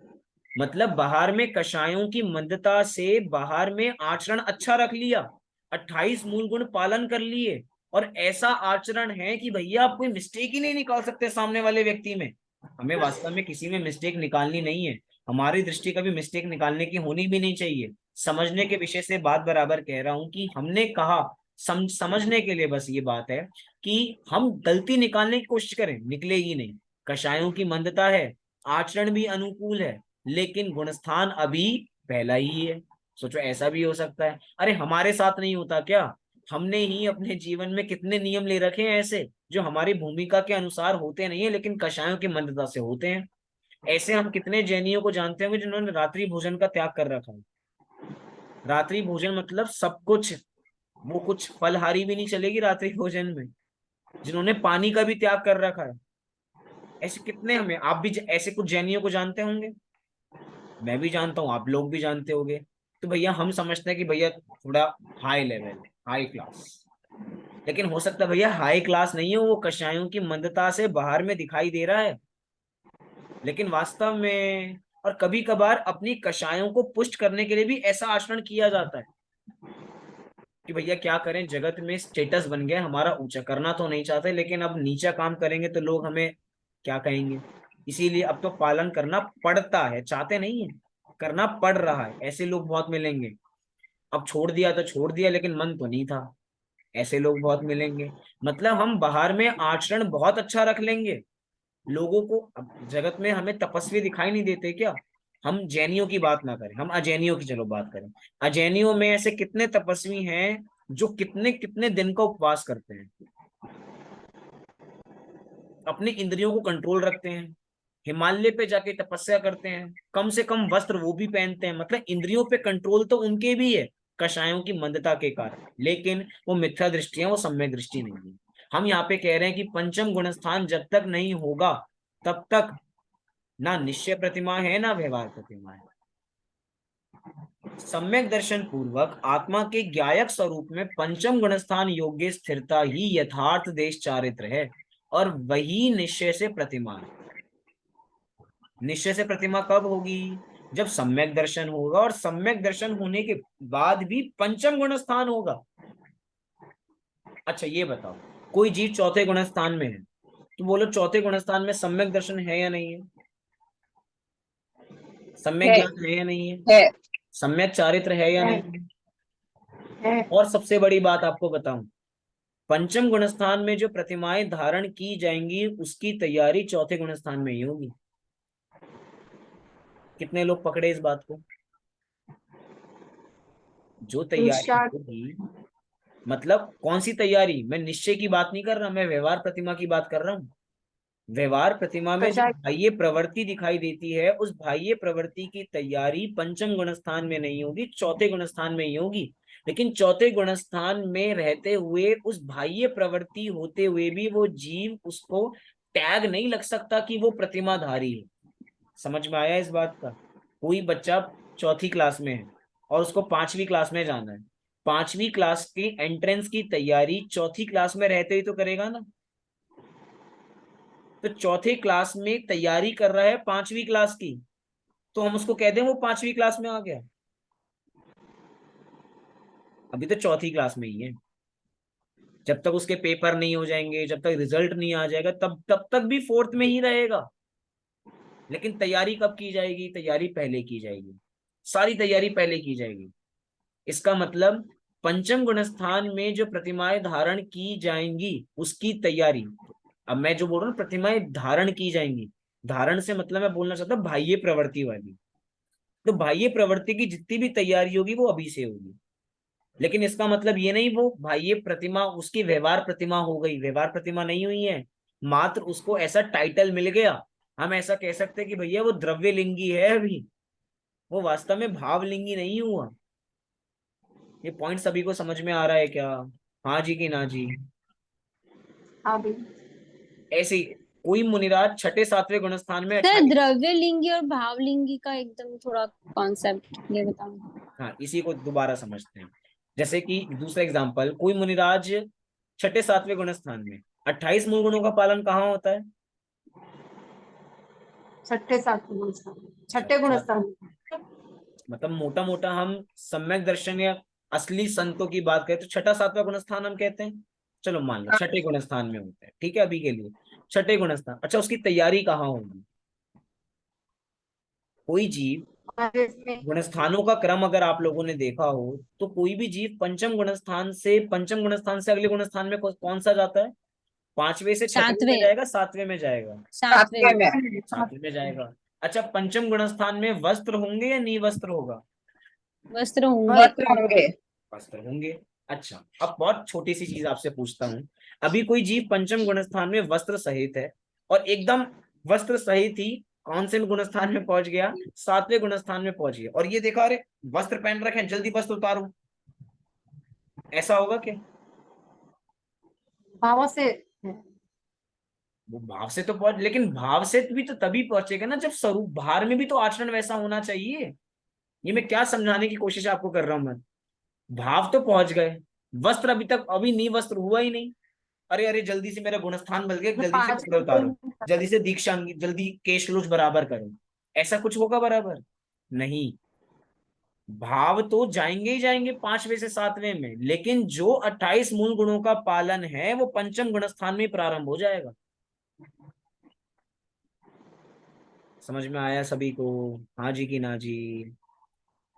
मतलब बाहर में कषायों की मंदता से बाहर में आचरण अच्छा रख लिया, 28 मूल गुण पालन कर लिए, और ऐसा आचरण है कि भैया आप कोई मिस्टेक ही नहीं निकाल सकते सामने वाले व्यक्ति में। हमें वास्तव में किसी में मिस्टेक निकालनी नहीं है, हमारी दृष्टि कभी मिस्टेक निकालने की होनी भी नहीं चाहिए। समझने के विषय से बात बराबर कह रहा हूं कि हमने कहा समझने के लिए बस ये बात है कि हम गलती निकालने की कोशिश करें, निकलेगी नहीं। कषायों की मंदता है, आचरण भी अनुकूल है, लेकिन गुणस्थान अभी पहला ही है। सोचो ऐसा भी हो सकता है। अरे हमारे साथ नहीं होता क्या? हमने ही अपने जीवन में कितने नियम ले रखे हैं ऐसे जो हमारी भूमिका के अनुसार होते नहीं है, लेकिन कषायों की मंदता से होते हैं। ऐसे हम कितने जैनियों को जानते होंगे जिन्होंने रात्रि भोजन का त्याग कर रखा है। रात्रि भोजन मतलब सब कुछ, वो कुछ फलहारी भी नहीं चलेगी रात्रि भोजन में, जिन्होंने पानी का भी त्याग कर रखा है। ऐसे कितने, हमें आप भी ऐसे कुछ जैनियों को जानते होंगे, मैं भी जानता हूँ, आप लोग भी जानते होंगे। तो भैया हम समझते हैं कि भैया थोड़ा हाई लेवल, हाई क्लास, लेकिन हो सकता है भैया हाई क्लास नहीं है, वो कषायों की मंदता से बाहर में दिखाई दे रहा है, लेकिन वास्तव में, और कभी कभार अपनी कषायों को पुष्ट करने के लिए भी ऐसा आचरण किया जाता है कि भैया क्या करें, जगत में स्टेटस बन गया हमारा, ऊंचा करना तो नहीं चाहते, लेकिन अब नीचा काम करेंगे तो लोग हमें क्या कहेंगे, इसीलिए अब तो पालन करना पड़ता है, चाहते नहीं है, करना पड़ रहा है। ऐसे लोग बहुत मिलेंगे। अब छोड़ दिया तो छोड़ दिया, लेकिन मन तो नहीं था, ऐसे लोग बहुत मिलेंगे। मतलब हम बाहर में आचरण बहुत अच्छा रख लेंगे, लोगों को, अब जगत में हमें तपस्वी दिखाई नहीं देते क्या? हम जैनियों की बात ना करें, हम अजैनियों की चलो बात करें। अजैनियों में ऐसे कितने तपस्वी हैं जो कितने कितने दिन का उपवास करते हैं, अपने इंद्रियों को कंट्रोल रखते हैं, हिमालय पे जाके तपस्या करते हैं, कम से कम वस्त्र वो भी पहनते हैं, मतलब इंद्रियों पे कंट्रोल तो उनके भी है कषायों की मंदता के कारण, लेकिन वो मिथ्या दृष्टि है, वो सम्यक दृष्टि नहीं है। हम यहाँ पे कह रहे हैं कि पंचम गुण स्थान जब तक नहीं होगा तब तक ना निश्चय प्रतिमा है ना व्यवहार प्रतिमा है। सम्यक दर्शन पूर्वक आत्मा के ज्ञायक स्वरूप में पंचम गुणस्थान योग्य स्थिरता ही यथार्थ देश चारित्र है, और वही निश्चय से प्रतिमा है। निश्चय से प्रतिमा कब होगी? जब सम्यक दर्शन होगा, और सम्यक दर्शन होने के बाद भी पंचम गुण स्थान होगा। अच्छा ये बताओ, कोई जीव चौथे गुण स्थान में है, तो बोलो चौथे गुण स्थान में सम्यक दर्शन है या नहीं है? सम्यक है ज्ञान है या नहीं है? है सम्यक चारित्र है या है, नहीं है? है। और सबसे बड़ी बात आपको बताऊं, पंचम गुण स्थान में जो प्रतिमाएं धारण की जाएंगी उसकी तैयारी चौथे गुण स्थान में ही होगी। कितने लोग पकड़े इस बात को? जो तैयारी पुरुषार्थ। होगी, मतलब कौन सी तैयारी, मैं निश्चय की बात नहीं कर रहा, मैं व्यवहार प्रतिमा की बात कर रहा हूँ। व्यवहार प्रतिमा में जो कषाय। बाह्य प्रवृत्ति दिखाई देती है, उस बाह्य प्रवृत्ति की तैयारी पंचम गुण स्थान में नहीं होगी, चौथे गुण स्थान में ही होगी। लेकिन चौथे गुण स्थान में रहते हुए, उस बाह्य प्रवृत्ति होते हुए भी वो जीव, उसको टैग नहीं लग सकता कि वो प्रतिमाधारी है। समझ में आया इस बात का? कोई बच्चा चौथी क्लास में है और उसको पांचवी क्लास में जाना है, पांचवी क्लास की एंट्रेंस की तैयारी चौथी क्लास में रहते ही तो करेगा ना। तो चौथे क्लास में तैयारी कर रहा है पांचवी क्लास की, तो हम उसको कह दें वो पांचवी क्लास में आ गया? अभी तो चौथी क्लास में ही है। जब तक उसके पेपर नहीं हो जाएंगे, जब तक रिजल्ट नहीं आ जाएगा, तब तक भी फोर्थ में ही रहेगा। लेकिन तैयारी कब की जाएगी? तैयारी पहले की जाएगी, सारी तैयारी पहले की जाएगी। इसका मतलब पंचम गुण स्थान में जो प्रतिमाएं धारण की जाएंगी उसकी तैयारी, अब मैं जो बोल रहा हूँ प्रतिमाएं धारण की जाएंगी, धारण से मतलब मैं बोलना चाहता हूँ बाह्य प्रवृत्ति वाली, तो बाह्य प्रवृत्ति की जितनी भी तैयारी होगी वो अभी से होगी। लेकिन इसका मतलब ये नहीं वो बाह्य प्रतिमा उसकी व्यवहार प्रतिमा हो गई, व्यवहार प्रतिमा नहीं हुई है, मात्र उसको ऐसा टाइटल मिल गया। हम ऐसा कह सकते हैं कि भैया वो द्रव्य लिंगी है अभी, वो वास्तव में भावलिंगी नहीं हुआ। ये पॉइंट सभी को समझ में आ रहा है क्या? हाँ जी कि ना जी? हाँ भी। ऐसे ही कोई मुनिराज छठे सातवें गुण स्थान में सर 28, द्रव्य लिंगी और भावलिंगी का एकदम थोड़ा कॉन्सेप्ट ये बताऊं। हाँ इसी को दोबारा समझते हैं। जैसे कि दूसरा एग्जाम्पल, कोई मुनिराज छठे सातवें गुण स्थान में, 28 मूल गुणों का पालन कहाँ होता है? छठे सातवें गुण स्थान, छठे गुण छठा, स्थान। मतलब मोटा मोटा हम सम्यक दर्शन या असली संतों की बात करें तो छठा सातवां गुण स्थान हम कहते हैं। चलो मान लो छठे गुण स्थान में होता है, ठीक है अभी के लिए छठे गुण स्थान। अच्छा, उसकी तैयारी कहाँ होगी? कोई जीव, और इसमें गुण स्थानों का क्रम अगर आप लोगों ने देखा हो तो कोई भी जीव पंचम गुण स्थान से अगले गुण स्थान में कौन सा जाता है? पांचवे से छठवें में सातवें, जाएगा, सातवें में जाएगा? सातवें सातवें में। में। सातवें में जाएगा। अच्छा, पंचम गुण स्थान में वस्त्र होंगे या नी वस्त्र होगा? वस्त्र होंगे। वस्त्र होंगे। वस्त्र होंगे। अच्छा, अब बहुत छोटी सी चीज आपसे पूछता हूँ, अभी कोई जीव पंचम गुण स्थान में वस्त्र सहित है और एकदम वस्त्र सहित ही कौन से गुण स्थान में पहुंच गया? सातवें गुण स्थान में पहुंच गया, और ये देखा अरे वस्त्र पहन रखे हैं, जल्दी वस्त्र उतारो, ऐसा होगा क्या? भावों से। वो भाव से तो पहुंच, लेकिन भाव से भी तो तभी पहुंचेगा ना जब स्वरूप बाहर में भी तो आचरण वैसा होना चाहिए। ये मैं क्या समझाने की कोशिश आपको कर रहा हूं मैं? भाव तो पहुंच गए, वस्त्र अभी तक अभी नी वस्त्र हुआ ही नहीं। अरे अरे जल्दी से मेरा गुणस्थान बदल गया, जो जल्दी से पांच कपड़े उतारो, जल्दी से दीक्षा, जल्दी केश बराबर करो, ऐसा कुछ होगा बराबर? नहीं। भाव तो जाएंगे ही जाएंगे पांचवें से सातवें में, लेकिन जो 28 मूल गुणों का पालन है वो पंचम गुण स्थान में ही प्रारंभ हो जाएगा। समझ में आया सभी को? हाँ जी कि ना जी?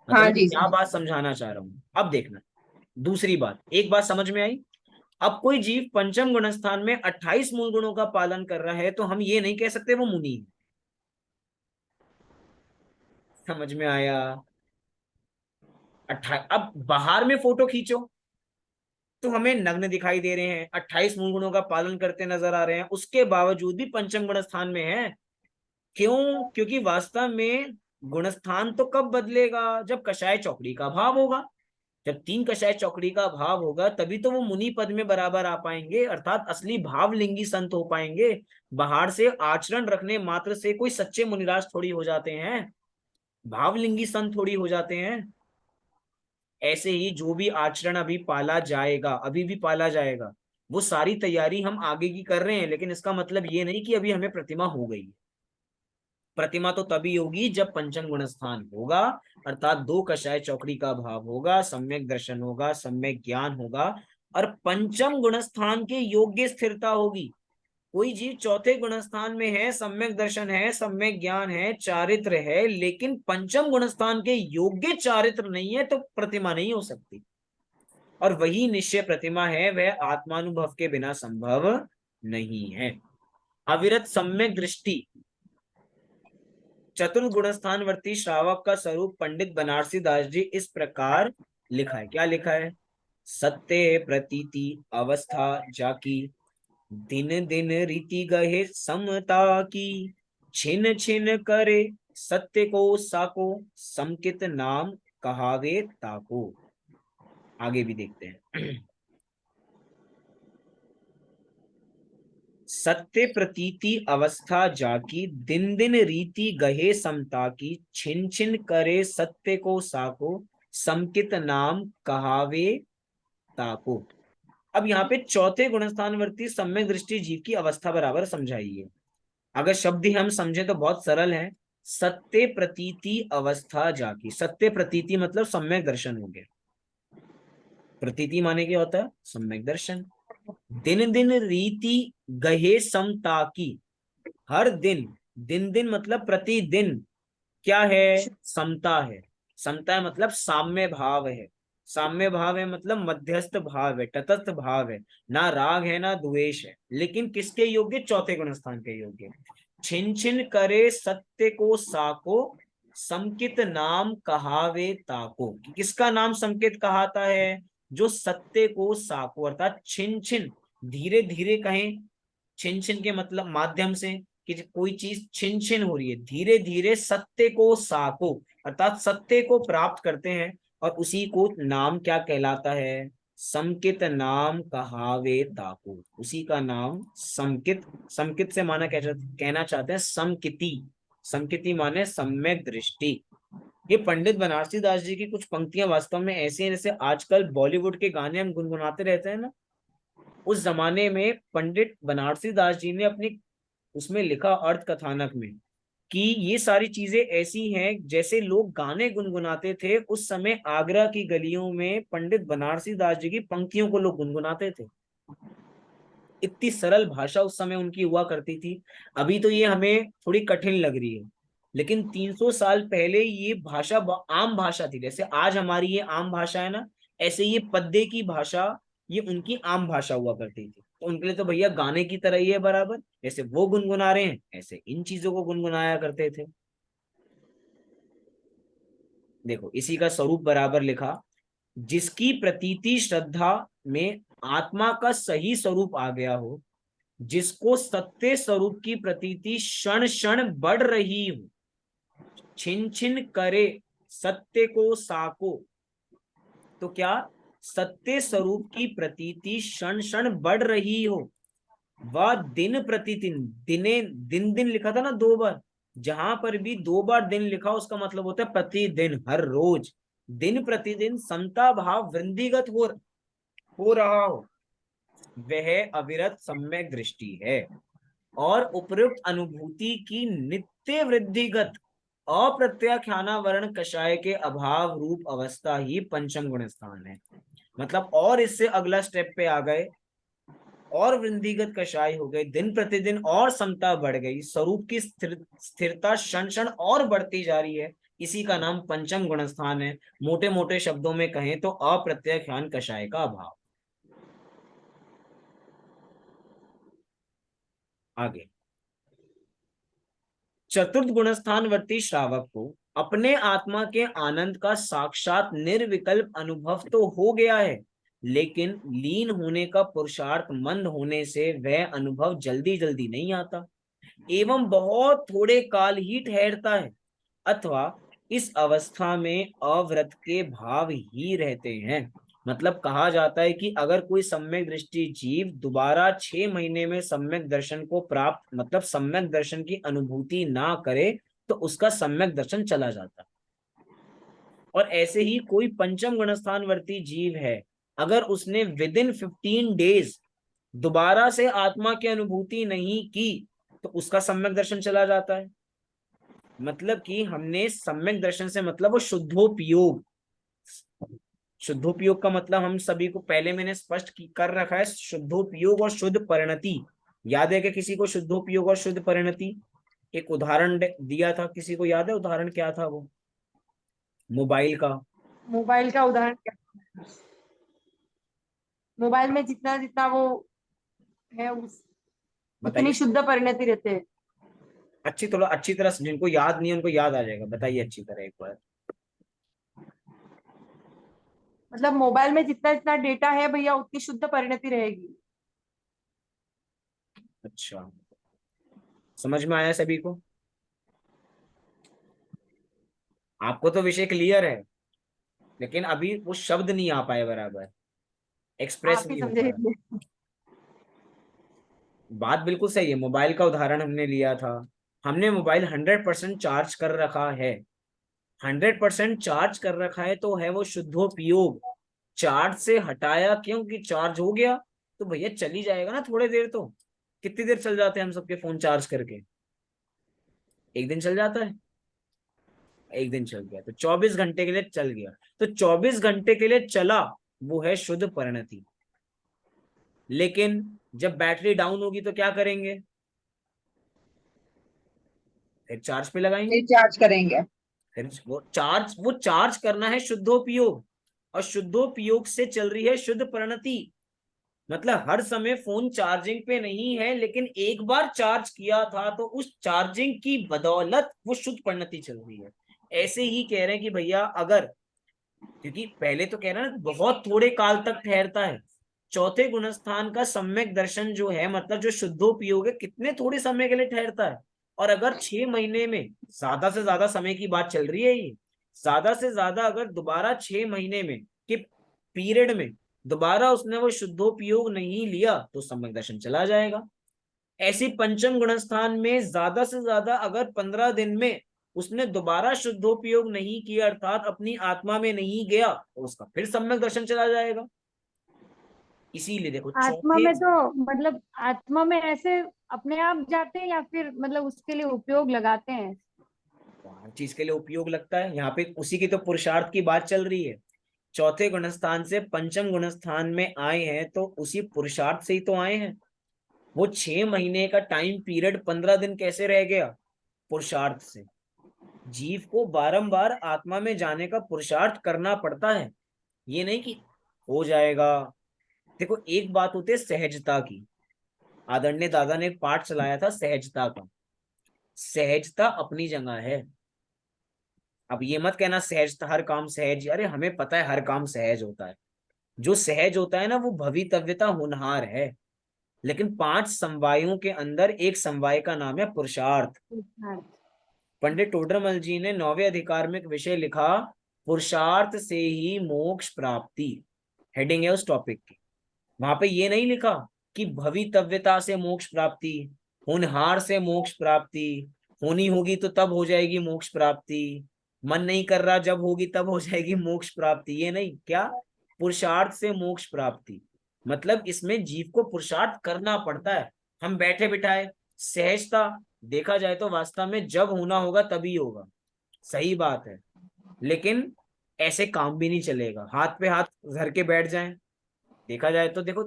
मतलब हाँ मैं जी क्या सर। बात समझाना चाह रहा हूं अब देखना। दूसरी बात, एक बात समझ में आई, अब कोई जीव पंचम गुण स्थान में 28 मूल गुणों का पालन कर रहा है तो हम ये नहीं कह सकते वो मुनि है। समझ में आया? अब बाहर में फोटो खींचो तो हमें नग्न दिखाई दे रहे हैं, 28 मूल गुणों का पालन करते नजर आ रहे हैं, उसके बावजूद भी पंचम गुण स्थान में है। क्यों? क्योंकि वास्तव में गुण स्थान तो कब बदलेगा? जब कषाय चौकड़ी का भाव होगा। जब तीन कषाय चौकड़ी का भाव होगा तभी तो वो मुनि पद में बराबर आ पाएंगे, अर्थात असली भावलिंगी संत हो पाएंगे। बाहर से आचरण रखने मात्र से कोई सच्चे मुनिराज थोड़ी हो जाते हैं, भावलिंगी संत थोड़ी हो जाते हैं। ऐसे ही जो भी आचरण अभी पाला जाएगा, अभी भी पाला जाएगा, वो सारी तैयारी हम आगे की कर रहे हैं, लेकिन इसका मतलब ये नहीं कि अभी हमें प्रतिमा हो गई। प्रतिमा तो तभी होगी जब पंचम गुण स्थान होगा, अर्थात दो कषाय चौकड़ी का भाव होगा, सम्यक दर्शन होगा, सम्यक ज्ञान होगा, और पंचम गुण स्थान के योग्य स्थिरता होगी। कोई जीव चौथे गुण स्थान में है, सम्यक दर्शन है, सम्यक ज्ञान है, चारित्र है, लेकिन पंचम गुण स्थान के योग्य चारित्र नहीं है तो प्रतिमा नहीं हो सकती। और वही निश्चय प्रतिमा है, वह आत्मानुभव के बिना संभव नहीं है। अविरत सम्यक दृष्टि, चतुर्गुण स्थानवर्ती श्रावक का स्वरूप पंडित बनारसी दास जी इस प्रकार लिखा है। क्या लिखा है? सत्य प्रतीति अवस्था जाकी, दिन दिन रीति गहे समता की, छिन छिन करे सत्य को साको, समकित नाम कहावे ताको। आगे भी देखते हैं। सत्य प्रतीति अवस्था जाकी, दिन दिन रीति गहे समता की, छिन छिन करे सत्य को साको, समकित नाम कहावे ताको। अब यहाँ पे चौथे गुणस्थानवर्ती सम्यक दृष्टि जीव की अवस्था बराबर समझाइए। अगर शब्द ही हम समझे तो बहुत सरल है, सत्य प्रतीति अवस्था जाकी। सत्य प्रतीति मतलब सम्यक दर्शन हो गया, प्रतीति माने क्या होता है? सम्यक दर्शन। दिन दिन रीति गहे समता की, हर दिन, दिन दिन मतलब प्रतिदिन, क्या है? समता है। समता है मतलब साम्य भाव है। साम्य भाव है मतलब मध्यस्थ भाव है, तटस्थ भाव है, ना राग है ना द्वेष है, लेकिन किसके योग्य? चौथे गुण स्थान के योग्य। छिन छिन करे सत्य को साको, संकित नाम कहावे ताको। किसका नाम संकित कहाता है? जो सत्य को साको, अर्थात छिन छिन, धीरे धीरे कहें। छिन छिन के मतलब माध्यम से, कि कोई चीज छिन छिन हो रही है, धीरे धीरे सत्य को साको, अर्थात सत्य को प्राप्त करते हैं, और उसी को नाम क्या कहलाता है? समकित नाम कहावे ताको। उसी का नाम समकित, समकित से माना कहना चाहते हैं समकिति। समकिति माने सम्यक दृष्टि। ये पंडित बनारसी दास जी की कुछ पंक्तियां वास्तव में ऐसी हैं जैसे आजकल बॉलीवुड के गाने हम गुनगुनाते रहते हैं ना, उस जमाने में पंडित बनारसी दास जी ने अपनी उसमें लिखा अर्थ कथानक में कि ये सारी चीजें ऐसी हैं जैसे लोग गाने गुनगुनाते थे उस समय आगरा की गलियों में पंडित बनारसी दास जी की पंक्तियों को लोग गुनगुनाते थे। इतनी सरल भाषा उस समय उनकी हुआ करती थी। अभी तो ये हमें थोड़ी कठिन लग रही है, लेकिन 300 साल पहले ये भाषा आम भाषा थी। जैसे आज हमारी ये आम भाषा है ना, ऐसे ये पद्य की भाषा ये उनकी आम भाषा हुआ करती थी। तो उनके लिए तो भैया गाने की तरह ही है बराबर, जैसे वो गुनगुना रहे हैं ऐसे इन चीजों को गुनगुनाया करते थे। देखो इसी का स्वरूप बराबर लिखा, जिसकी प्रतीति श्रद्धा में आत्मा का सही स्वरूप आ गया हो, जिसको सत्य स्वरूप की प्रतीति क्षण क्षण बढ़ रही हो, छिन छिन करे सत्य को साको। तो क्या सत्य स्वरूप की प्रतीति क्षण क्षण बढ़ रही हो, वह दिन प्रतिदिन, दिने दिन दिन लिखा था ना 2 बार, जहां पर भी 2 बार दिन लिखा उसका मतलब होता है प्रतिदिन, हर रोज, दिन प्रतिदिन समता भाव वृद्धिगत हो रहा हो, वह अविरत सम्यक दृष्टि है। और उपयुक्त अनुभूति की नित्य वृद्धिगत अप्रत्याख्यानावरण कषाय के अभाव रूप अवस्था ही पंचम गुण स्थान है। मतलब और इससे अगला स्टेप पे आ गए, और वृद्धिगत कषाय हो गए, दिन प्रतिदिन और समता बढ़ गई, स्वरूप की स्थिरता क्षण क्षण और बढ़ती जा रही है, इसी का नाम पंचम गुण स्थान है। मोटे मोटे शब्दों में कहें तो अप्रत्याख्यान कषाय का अभाव। आगे, चतुर्थ गुणस्थानवर्ती श्रावक को अपने आत्मा के आनंद का साक्षात निर्विकल्प अनुभव तो हो गया है, लेकिन लीन होने का पुरुषार्थ मंद होने से वह अनुभव जल्दी जल्दी नहीं आता एवं बहुत थोड़े काल ही ठहरता है, अथवा इस अवस्था में अव्रत के भाव ही रहते हैं। मतलब कहा जाता है कि अगर कोई सम्यक दृष्टि जीव दोबारा 6 महीने में सम्यक दर्शन को प्राप्त, मतलब सम्यक दर्शन की अनुभूति ना करे, तो उसका सम्यक दर्शन चला जाता है। और ऐसे ही कोई पंचम गुणस्थानवर्ती जीव है, अगर उसने विद इन 15 डेज दोबारा से आत्मा की अनुभूति नहीं की, तो उसका सम्यक दर्शन चला जाता है। मतलब कि हमने सम्यक दर्शन से मतलब वो शुद्धोपयोग, शुद्धोपयोग का मतलब हम सभी को पहले मैंने स्पष्ट कर रखा है, शुद्धोपयोग और शुद्ध परिणति। याद है कि किसी को शुद्धोपयोग और शुद्ध परिणति, एक उदाहरण दिया था, किसी को याद है उदाहरण क्या था वो? मोबाइल का। मोबाइल का उदाहरण क्या? मोबाइल में जितना जितना वो है उस उतनी बताइए शुद्ध परिणति रहते हैं। थोड़ा अच्छी तरह से, जिनको याद नहीं है उनको याद आ जाएगा, बताइए अच्छी तरह एक बार। मतलब मोबाइल में जितना जितना डेटा है भैया उतनी शुद्ध परिणति रहेगी। अच्छा, समझ में आया सभी को? आपको तो विषय क्लियर है, लेकिन अभी वो शब्द नहीं आ पाए बराबर, एक्सप्रेस आप ही नहीं हो पाया। समझेंगे। बात बिल्कुल सही है, मोबाइल का उदाहरण हमने लिया था। हमने मोबाइल 100% चार्ज कर रखा है, 100% चार्ज कर रखा है, तो है वो शुद्धोपयोग। चार्ज से हटाया क्योंकि चार्ज हो गया, तो भैया चली जाएगा ना थोड़ी देर तो। कितनी देर चल जाते हैं हम सबके फोन चार्ज करके? एक दिन चल जाता है, एक दिन चल गया तो 24 घंटे के लिए चल गया, तो 24 घंटे के लिए चला, वो है शुद्ध परिणति। लेकिन जब बैटरी डाउन होगी तो क्या करेंगे? फिर चार्ज पे लगाएंगे। रिचार्ज करेंगे। फिर वो चार्ज करना है शुद्धोपयोग, और शुद्धोपयोग से चल रही है शुद्ध परिणति। मतलब हर समय फोन चार्जिंग पे नहीं है, लेकिन एक बार चार्ज किया था तो उस चार्जिंग की बदौलत वो शुद्ध परिणति चल रही है। ऐसे ही कह रहे हैं कि भैया अगर, क्योंकि पहले तो कह रहे हैं ना बहुत थोड़े काल तक ठहरता है, चौथे गुणस्थान का सम्यक दर्शन जो है, मतलब जो शुद्धोपयोग है, कितने थोड़े समय के लिए ठहरता है। और अगर 6 महीने में, ज्यादा से ज्यादा समय की बात चल रही है ये, ज्यादा से ज्यादा अगर दोबारा 6 महीने में के पीरियड में दोबारा उसने वो शुद्धोपयोग नहीं लिया, तो सम्यक दर्शन चला जाएगा। ऐसी पंचम गुणस्थान में ज्यादा से ज्यादा अगर 15 दिन में उसने दोबारा शुद्धोपयोग नहीं किया अर्थात अपनी आत्मा में नहीं गया, तो उसका फिर सम्यक दर्शन चला जाएगा। इसीलिए देखो आत्मा चौथे, में तो मतलब आत्मा में ऐसे अपने आप जाते हैं या फिर मतलब उसके लिए उपयोग लगाते हैं? हर चीज के लिए उपयोग लगता है, यहाँ पे उसी की तो पुरुषार्थ की बात चल रही है। चौथे गुणस्थान से पंचम गुणस्थान में आए हैं तो उसी पुरुषार्थ से ही तो आए हैं। वो 6 महीने का टाइम पीरियड 15 दिन कैसे रह गया? पुरुषार्थ से। जीव को बारंबार आत्मा में जाने का पुरुषार्थ करना पड़ता है, ये नहीं कि हो जाएगा। देखो एक बात होती है सहजता की, आदरणीय दादा ने एक पाठ चलाया था सहजता का। सहजता अपनी जगह है। अब ये मत कहना सहजता हर काम सहज, अरे हमें पता है हर काम सहज होता है। जो सहज होता है ना वो भवितव्यता होनहार है। लेकिन 5 समवायों के अंदर एक समवाय का नाम है पुरुषार्थ। पंडित टोडरमल जी ने 9वें अधिकार में एक विषय लिखा, पुरुषार्थ से ही मोक्ष प्राप्ति, हेडिंग है उस टॉपिक की। वहां पे ये नहीं लिखा कि भवितव्यता से मोक्ष प्राप्ति, होनहार से मोक्ष प्राप्ति, होनी होगी तो तब हो जाएगी मोक्ष प्राप्ति, मन नहीं कर रहा जब होगी तब हो जाएगी मोक्ष प्राप्ति, ये नहीं। क्या? पुरुषार्थ से मोक्ष प्राप्ति, मतलब इसमें जीव को पुरुषार्थ करना पड़ता है। हम बैठे बिठाए सहजता, देखा जाए तो वास्तव में जब होना होगा तभी होगा, सही बात है। लेकिन ऐसे काम भी नहीं चलेगा हाथ पे हाथ धर के बैठ जाएं। देखा जाए तो देखो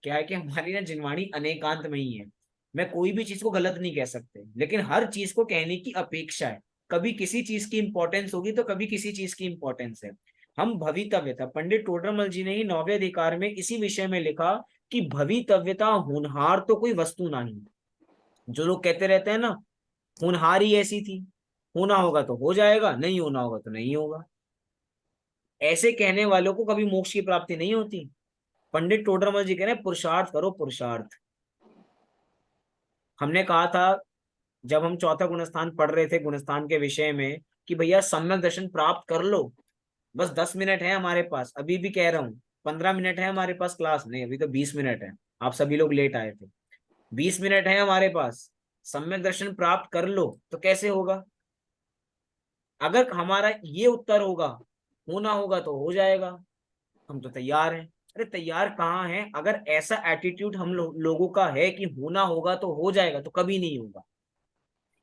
क्या है कि हमारी ना जिनवाणी अनेकांत में ही है। मैं कोई भी चीज को गलत नहीं कह सकते, लेकिन हर चीज को कहने की अपेक्षा है। कभी किसी चीज की इंपॉर्टेंस होगी तो कभी किसी चीज की इंपॉर्टेंस है। हम भवितव्यता, पंडित टोडरमल जी ने ही 9वें अधिकार में इसी विषय में लिखा कि भवितव्यता होनहार तो कोई वस्तु नहीं। जो लोग कहते रहते हैं ना होनहार ही ऐसी थी, होना होगा तो हो जाएगा, नहीं होना होगा तो नहीं होगा, ऐसे कहने वालों को कभी मोक्ष की प्राप्ति नहीं होती। पंडित टोडरमल जी कह रहे हैं पुरुषार्थ करो पुरुषार्थ। हमने कहा था जब हम चौथा गुणस्थान पढ़ रहे थे गुणस्थान के विषय में कि भैया सम्यक दर्शन प्राप्त कर लो। बस 10 मिनट है हमारे पास, अभी भी कह रहा हूँ 15 मिनट है हमारे पास, क्लास नहीं अभी तो 20 मिनट है। आप सभी लोग लेट आए थे। 20 मिनट है हमारे पास, सम्यक दर्शन प्राप्त कर लो। तो कैसे होगा? अगर हमारा ये उत्तर होगा होना होगा तो हो जाएगा, हम तो तैयार हैं। अरे तैयार कहाँ हैं? अगर ऐसा एटीट्यूड हम लोगों का है कि होना होगा तो हो जाएगा, तो कभी नहीं होगा।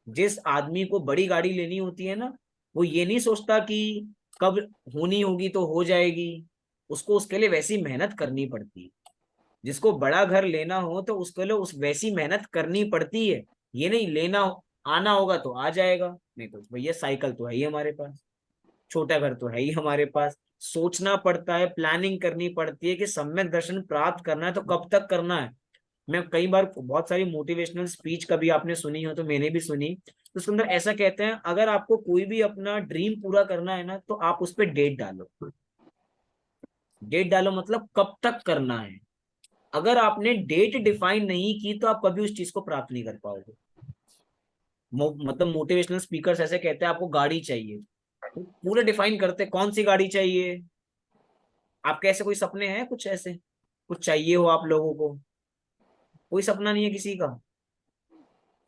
जिस आदमी को बड़ी गाड़ी लेनी होती है ना, वो ये नहीं सोचता कि कब होनी होगी तो हो जाएगी, उसको उसके लिए वैसी मेहनत करनी पड़ती है। जिसको बड़ा घर लेना हो तो उसके लिए उस वैसी मेहनत करनी पड़ती है। ये नहीं लेना आना होगा तो आ जाएगा, नहीं तो भैया साइकिल तो है ही हमारे पास, छोटा घर तो है ही हमारे पास। सोचना पड़ता है, प्लानिंग करनी पड़ती है कि सम्यक दर्शन प्राप्त करना है तो कब तक करना है। मैं कई बार बहुत सारी मोटिवेशनल स्पीच कभी आपने सुनी हो तो मैंने भी सुनी, तो उसके अंदर ऐसा कहते हैं अगर आपको कोई भी अपना ड्रीम पूरा करना है ना तो आप उस पर डेट डालो। डेट डालो मतलब कब तक करना है। अगर आपने डेट डिफाइन नहीं की तो आप कभी उस चीज को प्राप्त नहीं कर पाओगे। मतलब मोटिवेशनल स्पीकर्स ऐसे कहते हैं आपको गाड़ी चाहिए, तो पूरे डिफाइन करते कौन सी गाड़ी चाहिए। आपके ऐसे कोई सपने हैं कुछ ऐसे, कुछ चाहिए हो आप लोगों को? कोई सपना नहीं है किसी का?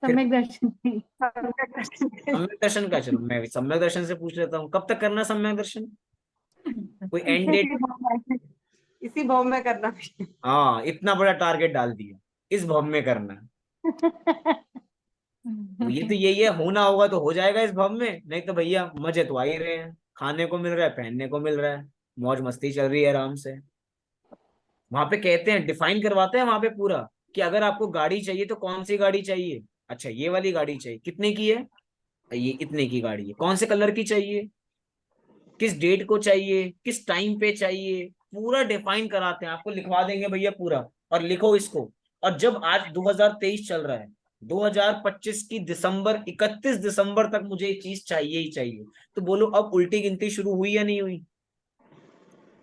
फिर सम्यक दर्शन की। सम्यक दर्शन का, चलो मैं भी सम्यक दर्शन से पूछ लेता हूँ, कब तक करना है सम्यक दर्शन? कोई एंड डेट? इसी भाव में करना। हाँ इतना बड़ा टारगेट डाल दिया, इस भव में करना है। तो ये तो यही है, होना होगा तो हो जाएगा इस भव में, नहीं तो भैया मजे तो आ ही रहे हैं, खाने को मिल रहा है, पहनने को मिल रहा है, मौज मस्ती चल रही है आराम से। वहां पे कहते हैं डिफाइन करवाते हैं वहां पे पूरा कि अगर आपको गाड़ी चाहिए तो कौन सी गाड़ी चाहिए। अच्छा ये वाली गाड़ी चाहिए, कितने की है? ये इतने की गाड़ी है, कौन से कलर की चाहिए, किस डेट को चाहिए, किस टाइम पे चाहिए, पूरा डिफाइन कराते हैं। आपको लिखवा देंगे भैया पूरा, और लिखो इसको। और जब आज 2023 चल रहा है, 2025 की दिसंबर 31 दिसंबर तक मुझे ये चीज चाहिए ही चाहिए, तो बोलो अब उल्टी गिनती शुरू हुई या नहीं हुई?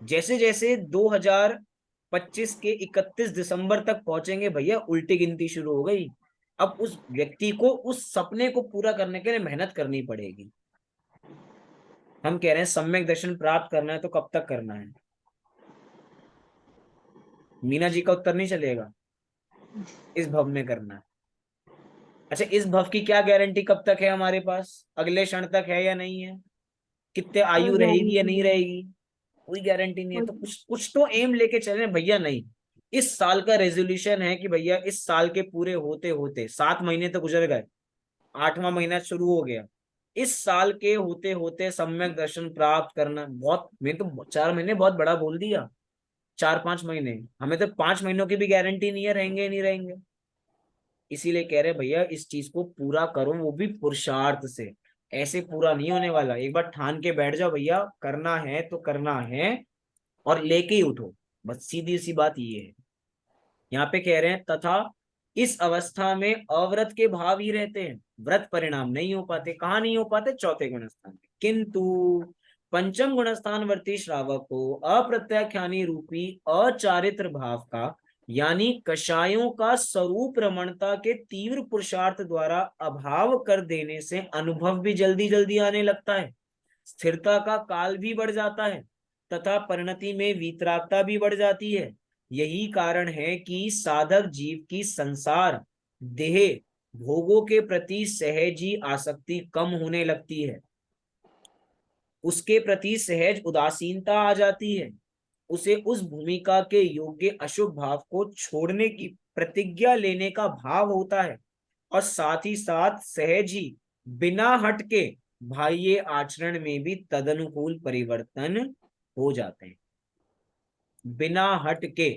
जैसे जैसे 2025 के 31 दिसंबर तक पहुंचेंगे भैया उल्टी गिनती शुरू हो गई। अब उस व्यक्ति को उस सपने को पूरा करने के लिए मेहनत करनी पड़ेगी। हम कह रहे हैं सम्यक दर्शन प्राप्त करना है तो कब तक करना है? मीना जी का उत्तर नहीं चलेगा, इस भव में करना है। अच्छा, इस भव की क्या गारंटी कब तक है हमारे पास, अगले क्षण तक है या नहीं है, कितने कोई आयु रहेगी या गारंटी नहीं नहीं। रहेगी, कोई गारंटी नहीं है। कोई तो कुछ कुछ तो एम लेके चले भैया। नहीं, इस साल का रेजोल्यूशन है कि भैया इस साल के पूरे होते होते 7 महीने तो गुजर गए, 8वां महीना शुरू हो गया, इस साल के होते होते सम्यक दर्शन प्राप्त करना। बहुत, मैं तो 4 महीने बहुत बड़ा बोल दिया, 4-5 महीने, हमें तो 5 महीनों की भी गारंटी नहीं है रहेंगे या नहीं रहेंगे। इसीलिए कह रहे हैं भैया इस चीज को पूरा करो, वो भी पुरुषार्थ से। ऐसे पूरा नहीं होने वाला, एक बार ठान के बैठ जाओ भैया, करना है तो करना है, और लेके ही उठो। बस सीधी सी बात ये है। यहाँ पे कह रहे हैं तथा इस अवस्था में अव्रत के भाव ही रहते हैं, व्रत परिणाम नहीं हो पाते। कहाँ नहीं हो पाते, चौथे गुणस्थान में। किंतु पंचम गुणस्थानवर्ती श्रावक को अप्रत्याख्यानी रूपी अचारित्र भाव का, यानी कषायों का स्वरूप रमणता के तीव्र पुरुषार्थ द्वारा अभाव कर देने से अनुभव भी जल्दी जल्दी आने लगता है, स्थिरता का काल भी बढ़ जाता है, तथा परिणति में वीतरागता भी बढ़ जाती है। यही कारण है कि साधक जीव की संसार देह भोगों के प्रति सहजी आसक्ति कम होने लगती है, उसके प्रति सहज उदासीनता आ जाती है, उसे उस भूमिका के योग्य अशुभ भाव को छोड़ने की प्रतिज्ञा लेने का भाव होता है, और साथ ही साथ सहज ही बिना हट के बाह्य आचरण में भी तदनुकूल परिवर्तन हो जाते हैं। बिना हट के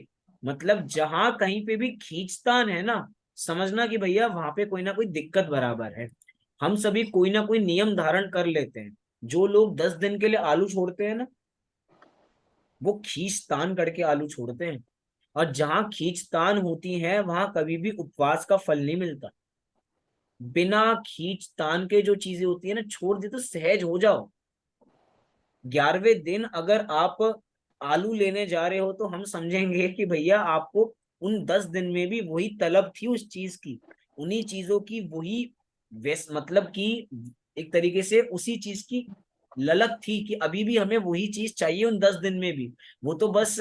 मतलब जहां कहीं पे भी खींचतान है ना, समझना कि भैया वहां पे कोई ना कोई दिक्कत बराबर है। हम सभी कोई ना कोई नियम धारण कर लेते हैं। जो लोग 10 दिन के लिए आलू छोड़ते हैं ना, वो खींचतान करके आलू छोड़ते हैं। और जहां खींचतान होती है वहां कभी भी उपवास का फल नहीं मिलता। बिना खींचतान के जो चीजें होती है ना, छोड़ दे तो सहज हो जाओ। 11वें दिन अगर आप आलू लेने जा रहे हो तो हम समझेंगे कि भैया आपको उन 10 दिन में भी वही तलब थी उस चीज की, उन्हीं चीजों की वही वैस मतलब कि एक तरीके से उसी चीज की ललक थी कि अभी भी हमें वही चीज चाहिए उन 10 दिन में भी। वो तो बस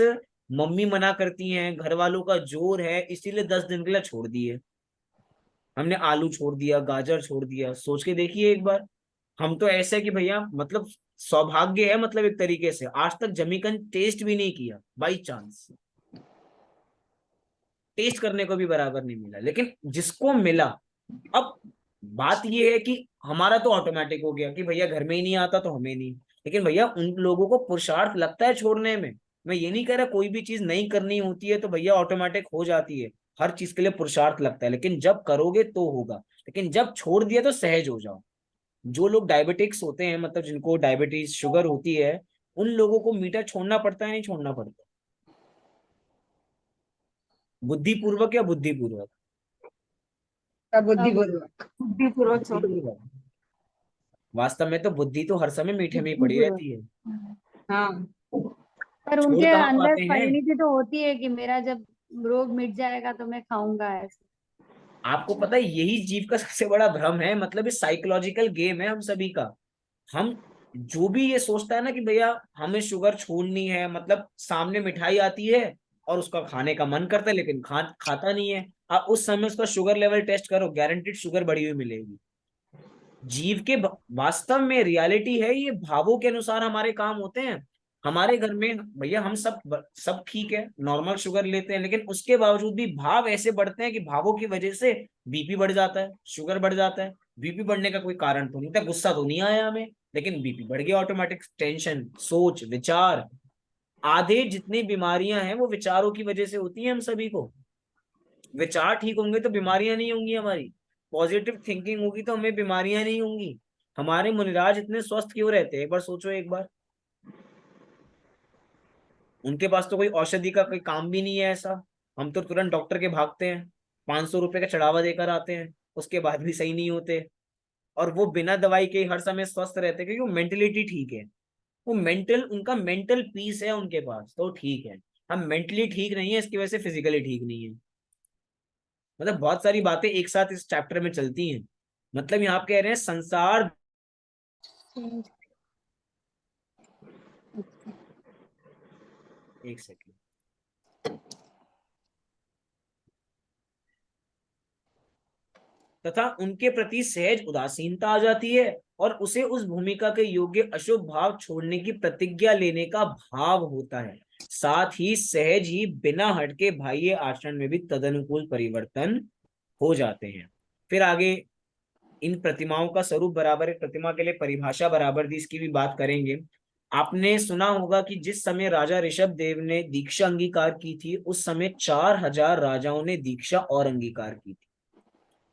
मम्मी मना करती हैं, घर वालों का जोर है, इसीलिए 10 दिन के लिए छोड़ दिए हमने, आलू छोड़ दिया, गाजर छोड़ दिया। सोच के देखिए एक बार। हम तो ऐसे कि भैया मतलब सौभाग्य है, मतलब एक तरीके से आज तक जमीकन टेस्ट भी नहीं किया, बाई चांस टेस्ट करने को भी बराबर नहीं मिला, लेकिन जिसको मिला। अब बात ये है कि हमारा तो ऑटोमेटिक हो गया कि भैया घर में ही नहीं आता तो हमें नहीं। लेकिन भैया उन लोगों को पुरुषार्थ लगता है छोड़ने में। मैं ये नहीं कह रहा कोई भी चीज नहीं करनी होती है तो भैया ऑटोमेटिक हो जाती है, हर चीज के लिए पुरुषार्थ लगता है, लेकिन जब करोगे तो होगा। लेकिन जब छोड़ दिया तो सहज हो जाओ। जो लोग डायबिटिक्स होते हैं, मतलब जिनको डायबिटीज शुगर होती है, उन लोगों को मीठा छोड़ना पड़ता है नहीं छोड़ना पड़ता, बुद्धिपूर्वक या बुद्धिपूर्वक? अब बुद्धिपूर्वक। बुद्धिपूर्वक छोड़। बुद्धिपूर्वक। वास्तव में तो बुद्धि तो हर समय मीठे में ही पड़ी बुद्धिपूर्वक। रहती है, हाँ। पर छोड़ उनके कहाँ अंदर पाते हैं। परिणति तो होती है कि मेरा जब रोग मिट जाएगा तो मैं खाऊंगा ऐसे। आपको पता है यही जीव का सबसे बड़ा भ्रम है, मतलब इस साइकोलॉजिकल गेम है हम सभी का। हम जो भी ये सोचता है ना कि भैया हमें शुगर छोड़नी है, मतलब सामने मिठाई आती है और उसका खाने का मन करता है लेकिन खाता नहीं है, आप उस समय उसका शुगर लेवल टेस्ट करो, गारंटीड शुगर बढ़ी हुई मिलेगी। जीव के वास्तव में रियलिटी है ये, भावों के अनुसार हमारे काम होते हैं। हमारे घर में भैया हम सब ठीक है, नॉर्मल शुगर लेते हैं, लेकिन उसके बावजूद भी भाव ऐसे बढ़ते हैं कि भावों की वजह से बीपी बढ़ जाता है, शुगर बढ़ जाता है। बीपी बढ़ने का कोई कारण तो नहीं था, गुस्सा तो नहीं आया हमें, लेकिन बीपी बढ़ गया ऑटोमेटिक। टेंशन, सोच विचार, आधे जितनी बीमारियां हैं वो विचारों की वजह से होती है हम सभी को। विचार ठीक होंगे तो बीमारियां नहीं होंगी हमारी, पॉजिटिव थिंकिंग होगी तो हमें बीमारियां नहीं होंगी। हमारे मुनिराज इतने स्वस्थ क्यों रहते हैं, एक बार सोचो एक बार। उनके पास तो कोई औषधि का कोई काम भी नहीं है ऐसा। हम तो तुरंत डॉक्टर के भागते हैं, 500 रुपए का चढ़ावा देकर आते हैं, उसके बाद भी सही नहीं होते। और वो बिना दवाई के हर समय स्वस्थ रहते हैं, क्योंकि वो मेंटलिटी ठीक है। वो मेंटल, उनका मेंटल पीस है उनके पास, तो ठीक है। हम मेंटली ठीक नहीं है, इसकी वजह से फिजिकली ठीक नहीं है। मतलब बहुत सारी बातें एक साथ इस चैप्टर में चलती हैं। मतलब यहाँ आप कह रहे हैं संसार। एक सेकंड। तथा उनके प्रति सहज उदासीनता आ जाती है और उसे उस भूमिका के योग्य अशुभ भाव छोड़ने की प्रतिज्ञा लेने का भाव होता है। साथ ही सहज ही बिना हटके बाह्य आचरण में भी तदनुकूल परिवर्तन हो जाते हैं। फिर आगे इन प्रतिमाओं का स्वरूप बराबर है, प्रतिमा के लिए परिभाषा बराबर दी, इसकी भी बात करेंगे। आपने सुना होगा कि जिस समय राजा ऋषभ देव ने दीक्षा अंगीकार की थी, उस समय 4000 राजाओं ने दीक्षा और अंगीकार की थी।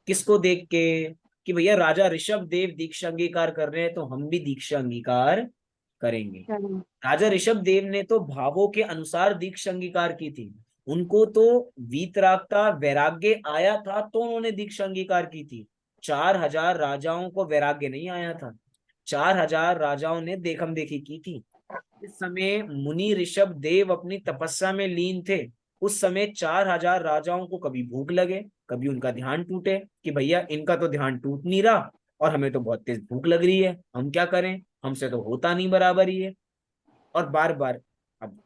किसको देख के? कि भैया राजा ऋषभ देव दीक्षा अंगीकार कर रहे हैं तो हम भी दीक्षा अंगीकार करेंगे। चलो। राजा ऋषभ देव ने तो भावों के अनुसार दीक्षा अंगीकार की थी, उनको तो वीतरागता वैराग्य आया था तो उन्होंने दीक्षा अंगीकार की थी। 4000 राजाओं को वैराग्य नहीं आया था, 4000 राजाओं ने देखम देखी की थी। इस समय मुनि ऋषभ देव अपनी तपस्या में लीन थे। उस समय 4000 राजाओं को कभी भूख लगे, कभी उनका ध्यान टूटे कि भैया इनका तो ध्यान टूट नहीं रहा और हमें तो बहुत तेज भूख लग रही है, हम क्या करें, हमसे तो होता नहीं बराबर ही है। और बार बार अब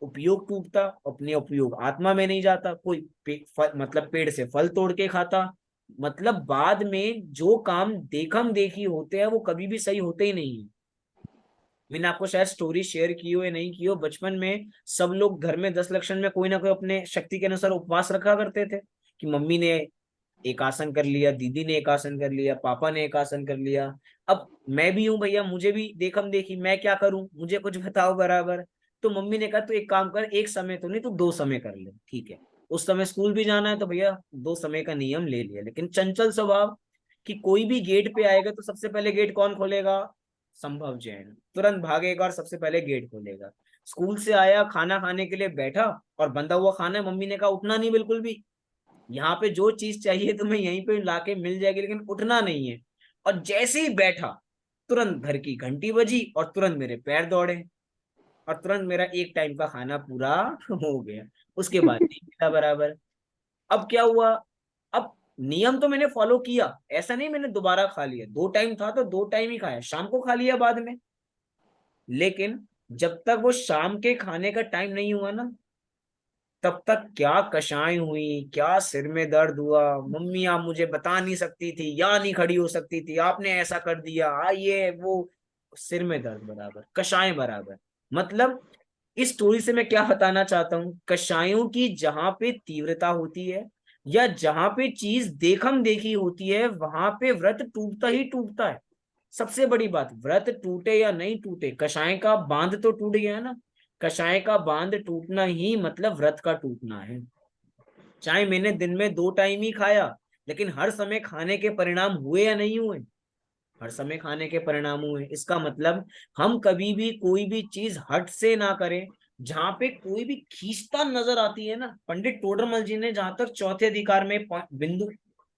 उपयोग टूटता, अपने उपयोग आत्मा में नहीं जाता, कोई मतलब पेड़ से फल तोड़ के खाता। मतलब बाद में जो काम देखम देखी होते हैं वो कभी भी सही होते ही नहीं है। मैंने आपको शायद स्टोरी शेयर की हो या नहीं की हो, बचपन में सब लोग घर में 10 लक्षण में कोई ना कोई अपने शक्ति के अनुसार उपवास रखा करते थे कि मम्मी ने एक आसन कर लिया, दीदी ने एक आसन कर लिया, पापा ने एक आसन कर लिया। अब मैं भी हूं भैया, मुझे भी देखम देखी, मैं क्या करूं, मुझे कुछ बताओ बराबर। तो मम्मी ने कहा तू एक काम कर, एक समय तो नहीं, तू 2 समय कर ले, ठीक है। उस समय स्कूल भी जाना है तो भैया 2 समय का नियम ले लिया। लेकिन चंचल स्वभाव कि कोई भी गेट पे आएगा तो सबसे पहले गेट कौन खोलेगा? संभव जैन तुरंत भागेगा और सबसे पहले गेट खोलेगा। स्कूल से आया, खाना खाने के लिए बैठा और बंधा हुआ खाना है, मम्मी ने कहा उठना नहीं बिल्कुल भी, यहाँ पे जो चीज चाहिए तुम्हें यहीं पे लाके मिल जाएगी, लेकिन उठना नहीं है। और जैसे ही बैठा तुरंत घर की घंटी बजी और तुरंत मेरे पैर दौड़े और तुरंत मेरा एक टाइम का खाना पूरा हो गया। उसके बाद नहीं मिला बराबर। अब क्या हुआ? अब नियम तो मैंने फॉलो किया, ऐसा नहीं मैंने दोबारा खा लिया, 2 टाइम था तो 2 टाइम ही खाया, शाम को खा लिया बाद में। लेकिन जब तक वो शाम के खाने का टाइम नहीं हुआ ना, तब तक क्या कषाय हुई, क्या सिर में दर्द हुआ, मम्मी आप मुझे बता नहीं सकती थी या नहीं खड़ी हो सकती थी, आपने ऐसा कर दिया, ये वो, सिर में दर्द बराबर, कषाय बराबर। मतलब इस स्टोरी से मैं क्या बताना चाहता हूँ, कषायों की जहां पे तीव्रता होती है या जहां पे चीज देखम देखी होती है वहां पे व्रत टूटता ही टूटता है। सबसे बड़ी बात, व्रत टूटे या नहीं टूटे, कषाय का बांध तो टूट गया है ना। कषाय का बांध टूटना ही मतलब व्रत का टूटना है। चाहे मैंने दिन में 2 टाइम ही खाया, लेकिन हर समय खाने के परिणाम हुए या नहीं हुए? हर समय खाने के परिणाम हुए। इसका मतलब हम कभी भी कोई भी चीज हट से ना करें। जहां पे कोई भी खींचतान नजर आती है ना, पंडित टोडरमल जी ने जहां तक चौथे अधिकार में बिंदु,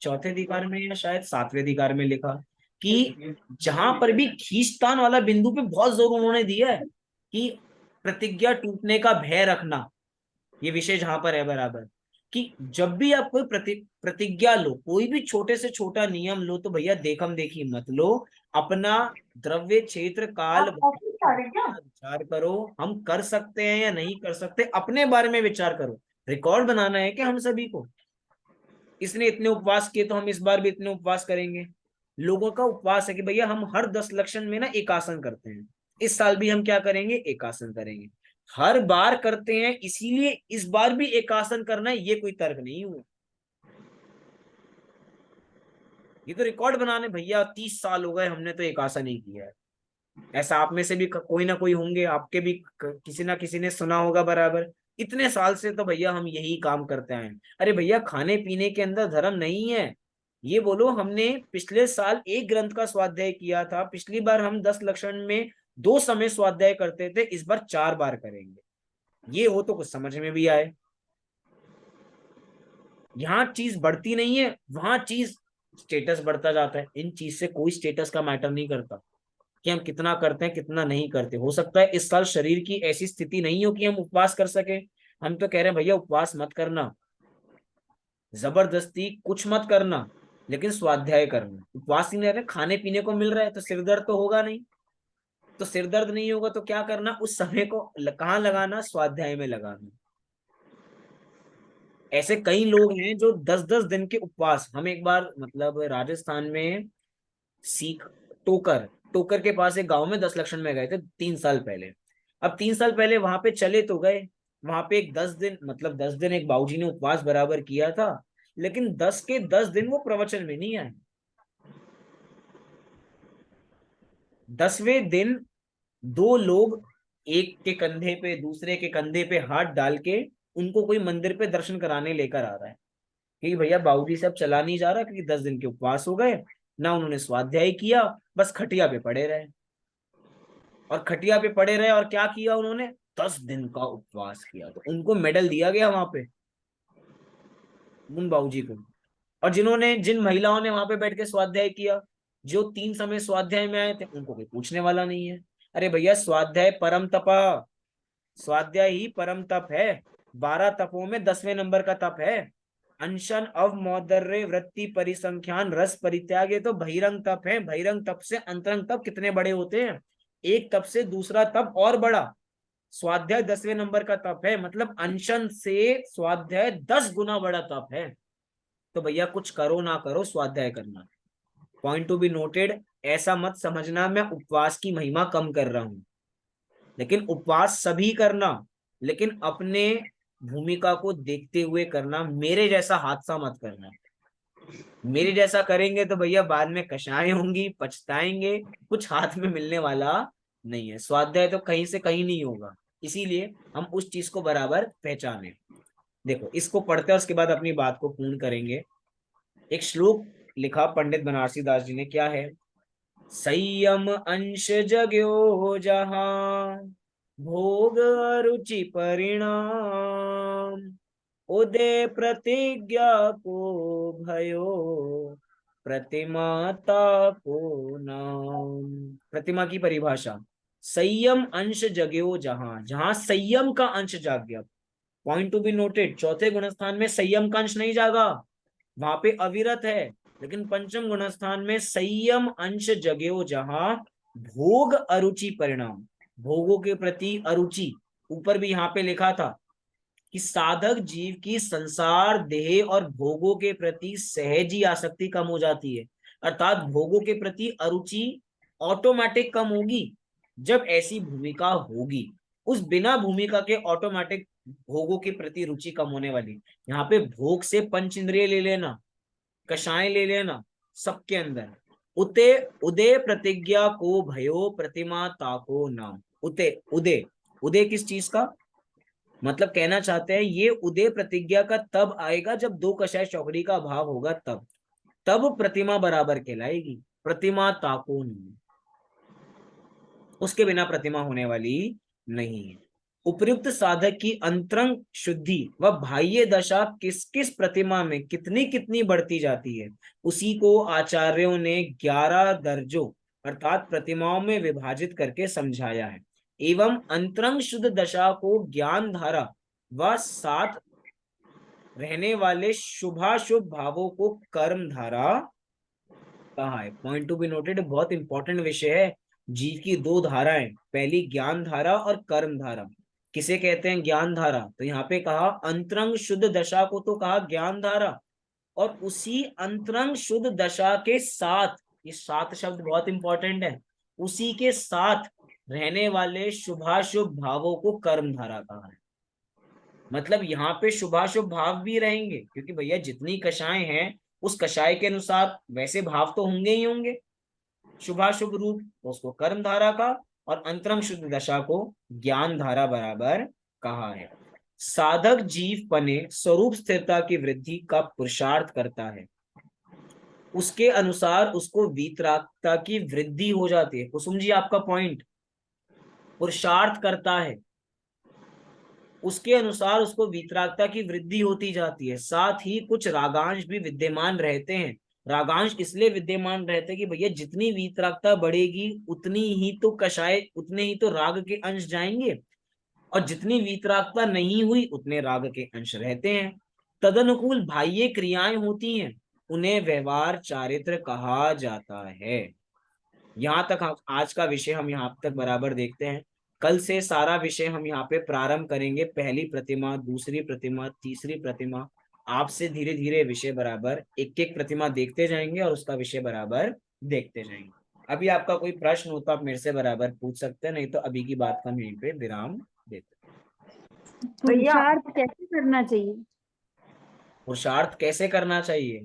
चौथे अधिकार में या शायद 7वें अधिकार में लिखा कि जहां पर भी खींचतान वाला बिंदु पे बहुत जोर उन्होंने दिया है कि प्रतिज्ञा टूटने का भय रखना, ये विषय जहां पर है बराबर। कि जब भी आप कोई प्रतिज्ञा लो, कोई भी छोटे से छोटा नियम लो, तो भैया देखम देखी मत लो। अपना द्रव्य क्षेत्र काल आप ऑफिस जा रहे हैं क्या? विचार करो, हम कर सकते हैं या नहीं कर सकते, अपने बारे में विचार करो। रिकॉर्ड बनाना है कि हम सभी को, इसने इतने उपवास किए तो हम इस बार भी इतने उपवास करेंगे। लोगों का उपवास है कि भैया हम हर 10 लक्षण में ना एक आसन करते हैं, इस साल भी हम क्या करेंगे, एक आसन करेंगे। हर बार करते हैं इसीलिए इस बार भी एक आसन करना है, ये कोई तर्क नहीं हुआ। ये तो रिकॉर्ड बनाने, भैया 30 साल हो गए हमने तो एक आसन ही किया है। ऐसा आप में से भी कोई ना कोई होंगे, आपके भी किसी ना किसी ने सुना होगा बराबर, इतने साल से तो भैया हम यही काम करते हैं। अरे भैया खाने पीने के अंदर धर्म नहीं है। ये बोलो हमने पिछले साल एक ग्रंथ का स्वाध्याय किया था, पिछली बार हम 10 लक्षण में 2 समय स्वाध्याय करते थे, इस बार 4 बार करेंगे। ये हो तो कुछ समझ में भी आए। यहाँ चीज बढ़ती नहीं है, वहां चीज स्टेटस बढ़ता जाता है। इन चीज से कोई स्टेटस का मैटर नहीं करता कि हम कितना करते हैं कितना नहीं करते। हो सकता है इस साल शरीर की ऐसी स्थिति नहीं हो कि हम उपवास कर सके, हम तो कह रहे हैं भैया उपवास मत करना, जबरदस्ती कुछ मत करना, लेकिन स्वाध्याय करना। उपवास ही नहीं रहे, खाने पीने को मिल रहा है तो सिर दर्द तो होगा नहीं। तो सिर दर्द नहीं होगा तो क्या करना, उस समय को कहाँ लगाना, स्वाध्याय में लगाना। ऐसे कई लोग हैं जो 10-10 दिन के उपवास, हम एक बार मतलब राजस्थान में सीख टोकर टोकर के पास एक गांव में 10 लक्षण में गए थे 3 साल पहले। अब 3 साल पहले वहां पे चले तो गए, वहां पे एक 10 दिन मतलब 10 दिन एक बाबूजी ने उपवास बराबर किया था, लेकिन 10 के 10 दिन वो प्रवचन में नहीं आए। 10वें दिन दो लोग एक के कंधे पे दूसरे के कंधे पे हाथ डाल के उनको कोई मंदिर पे दर्शन कराने लेकर आ रहा है कि भैया बाबूजी से अब चला नहीं जा रहा, क्योंकि 10 दिन के उपवास हो गए, ना उन्होंने स्वाध्याय किया, बस खटिया पे पड़े रहे। और खटिया पे पड़े रहे और क्या किया उन्होंने, 10 दिन का उपवास किया, तो उनको मेडल दिया गया वहां पे उन बाबूजी को। और जिन महिलाओं ने वहां पे बैठ के स्वाध्याय किया, जो 3 समय स्वाध्याय में आए थे, उनको कोई पूछने वाला नहीं है। अरे भैया स्वाध्याय परम तपा, स्वाध्याय ही परम तप है। 12 तपों में 10वें नंबर का तप है। अनशन अवमौदर्य वृत्ति परिसंख्यान रस परित्याग, ये तो बहिरंग तप है। बहिरंग तप से अंतरंग तप कितने बड़े होते हैं, एक तप से दूसरा तप और बड़ा। स्वाध्याय 10वें नंबर का तप है, मतलब अनशन से स्वाध्याय 10 गुना बड़ा तप है। तो भैया कुछ करो ना करो, स्वाध्याय करना। पॉइंट टू बी नोटेड, ऐसा मत समझना मैं उपवास की महिमा कम कर रहा हूं, लेकिन उपवास सभी करना, लेकिन अपने भूमिका को देखते हुए करना। मेरे जैसा हादसा मत करना। मेरे जैसा करेंगे तो भैया बाद में कषाय होंगी, पछताएंगे, कुछ हाथ में मिलने वाला नहीं है। स्वाध्याय तो कहीं से कहीं नहीं होगा, इसीलिए हम उस चीज को बराबर पहचाने। देखो इसको पढ़ते हैं, उसके बाद अपनी बात को पूर्ण करेंगे। एक श्लोक लिखा पंडित बनारसी दास जी ने, क्या है, संयम अंश जग्यो जहां भोग रुचि परिणाम, उदय प्रतिज्ञा को भयो प्रतिमाता को नाम। प्रतिमा की परिभाषा, संयम अंश जग्यो जहां, जहां संयम का अंश जाग गया। पॉइंट टू बी नोटेड, चौथे गुणस्थान में संयम का अंश नहीं जागा, वहां पे अविरत है, लेकिन पंचम गुणस्थान में संयम अंश जग्यो जहां भोग अरुचि परिणाम। भोगों के प्रति अरुचि, ऊपर भी यहाँ पे लिखा था कि साधक जीव की संसार देह और भोगों के प्रति सहज ही आसक्ति कम हो जाती है, अर्थात भोगों के प्रति अरुचि ऑटोमेटिक कम होगी जब ऐसी भूमिका होगी। उस बिना भूमिका के ऑटोमेटिक भोगों के प्रति रुचि कम होने वाली। यहाँ पे भोग से पंच इंद्रिय ले लेना, कषाय ले लेना, सबके अंदर उते उदय प्रतिज्ञा को भयो प्रतिमा ताको नाम। उते उदय, उदय किस चीज का, मतलब कहना चाहते हैं ये उदय प्रतिज्ञा का तब आएगा जब दो कषाय चौकड़ी का अभाव होगा, तब प्रतिमा बराबर कहलाएगी। प्रतिमा ताको नहीं, उसके बिना प्रतिमा होने वाली नहीं है। उपयुक्त साधक की अंतरंग शुद्धि व बाह्य दशा किस किस प्रतिमा में कितनी कितनी बढ़ती जाती है, उसी को आचार्यों ने 11 दर्जों अर्थात प्रतिमाओं में विभाजित करके समझाया है। एवं अंतरंग शुद्ध दशा को ज्ञान धारा व साथ रहने वाले शुभाशुभ भावों को कर्म धारा कहा है। पॉइंट टू बी नोटेड, बहुत इंपॉर्टेंट विषय है। जीव की दो धाराएं, पहली ज्ञान धारा और कर्म धारा। किसे कहते हैं ज्ञान धारा, तो यहाँ पे कहा अंतरंग शुद्ध दशा को तो कहा ज्ञान धारा, और उसी अंतरंग शुद्ध दशा के साथ, ये सात शब्द बहुत इंपॉर्टेंट है, उसी के साथ रहने वाले शुभाशुभ भावों को कर्म धारा कहा है। मतलब यहाँ पे शुभाशुभ भाव भी रहेंगे, क्योंकि भैया जितनी कषाएं हैं उस कषाय के अनुसार वैसे भाव तो होंगे ही होंगे, शुभाशुभ रूप, तो उसको कर्म धारा का, और अंतरंग शुद्ध दशा को ज्ञान धारा बराबर कहा है। साधक जीव पने स्वरूप स्थिरता की वृद्धि का पुरुषार्थ करता है, उसके अनुसार उसको वीतरागता की वृद्धि हो जाती है। कुसुम जी आपका पॉइंट, पुरुषार्थ करता है, उसके अनुसार उसको वीतरागता की वृद्धि होती जाती है। साथ ही कुछ रागांश भी विद्यमान रहते हैं। रागांश इसलिए विद्यमान रहते हैं कि भैया जितनी वीतरागता बढ़ेगी उतनी ही तो कषाय, उतने ही तो राग के अंश जाएंगे, और जितनी वीतरागता नहीं हुई उतने राग के अंश रहते हैं। तदनुकूल बाह्य क्रियाएं होती हैं, उन्हें व्यवहार चारित्र कहा जाता है। यहाँ तक आज का विषय हम यहाँ तक बराबर देखते हैं। कल से सारा विषय हम यहाँ पे प्रारंभ करेंगे, पहली प्रतिमा, दूसरी प्रतिमा, तीसरी प्रतिमा, आपसे धीरे धीरे विषय बराबर एक एक प्रतिमा देखते जाएंगे और उसका विषय बराबर देखते जाएंगे। अभी आपका कोई प्रश्न हो तो आप मेरे से बराबर पूछ सकते हैं, नहीं तो अभी की बात का हम यहीं पे विराम देते हैं। भैया पुरुषार्थ कैसे करना चाहिए? पुरुषार्थ कैसे करना चाहिए?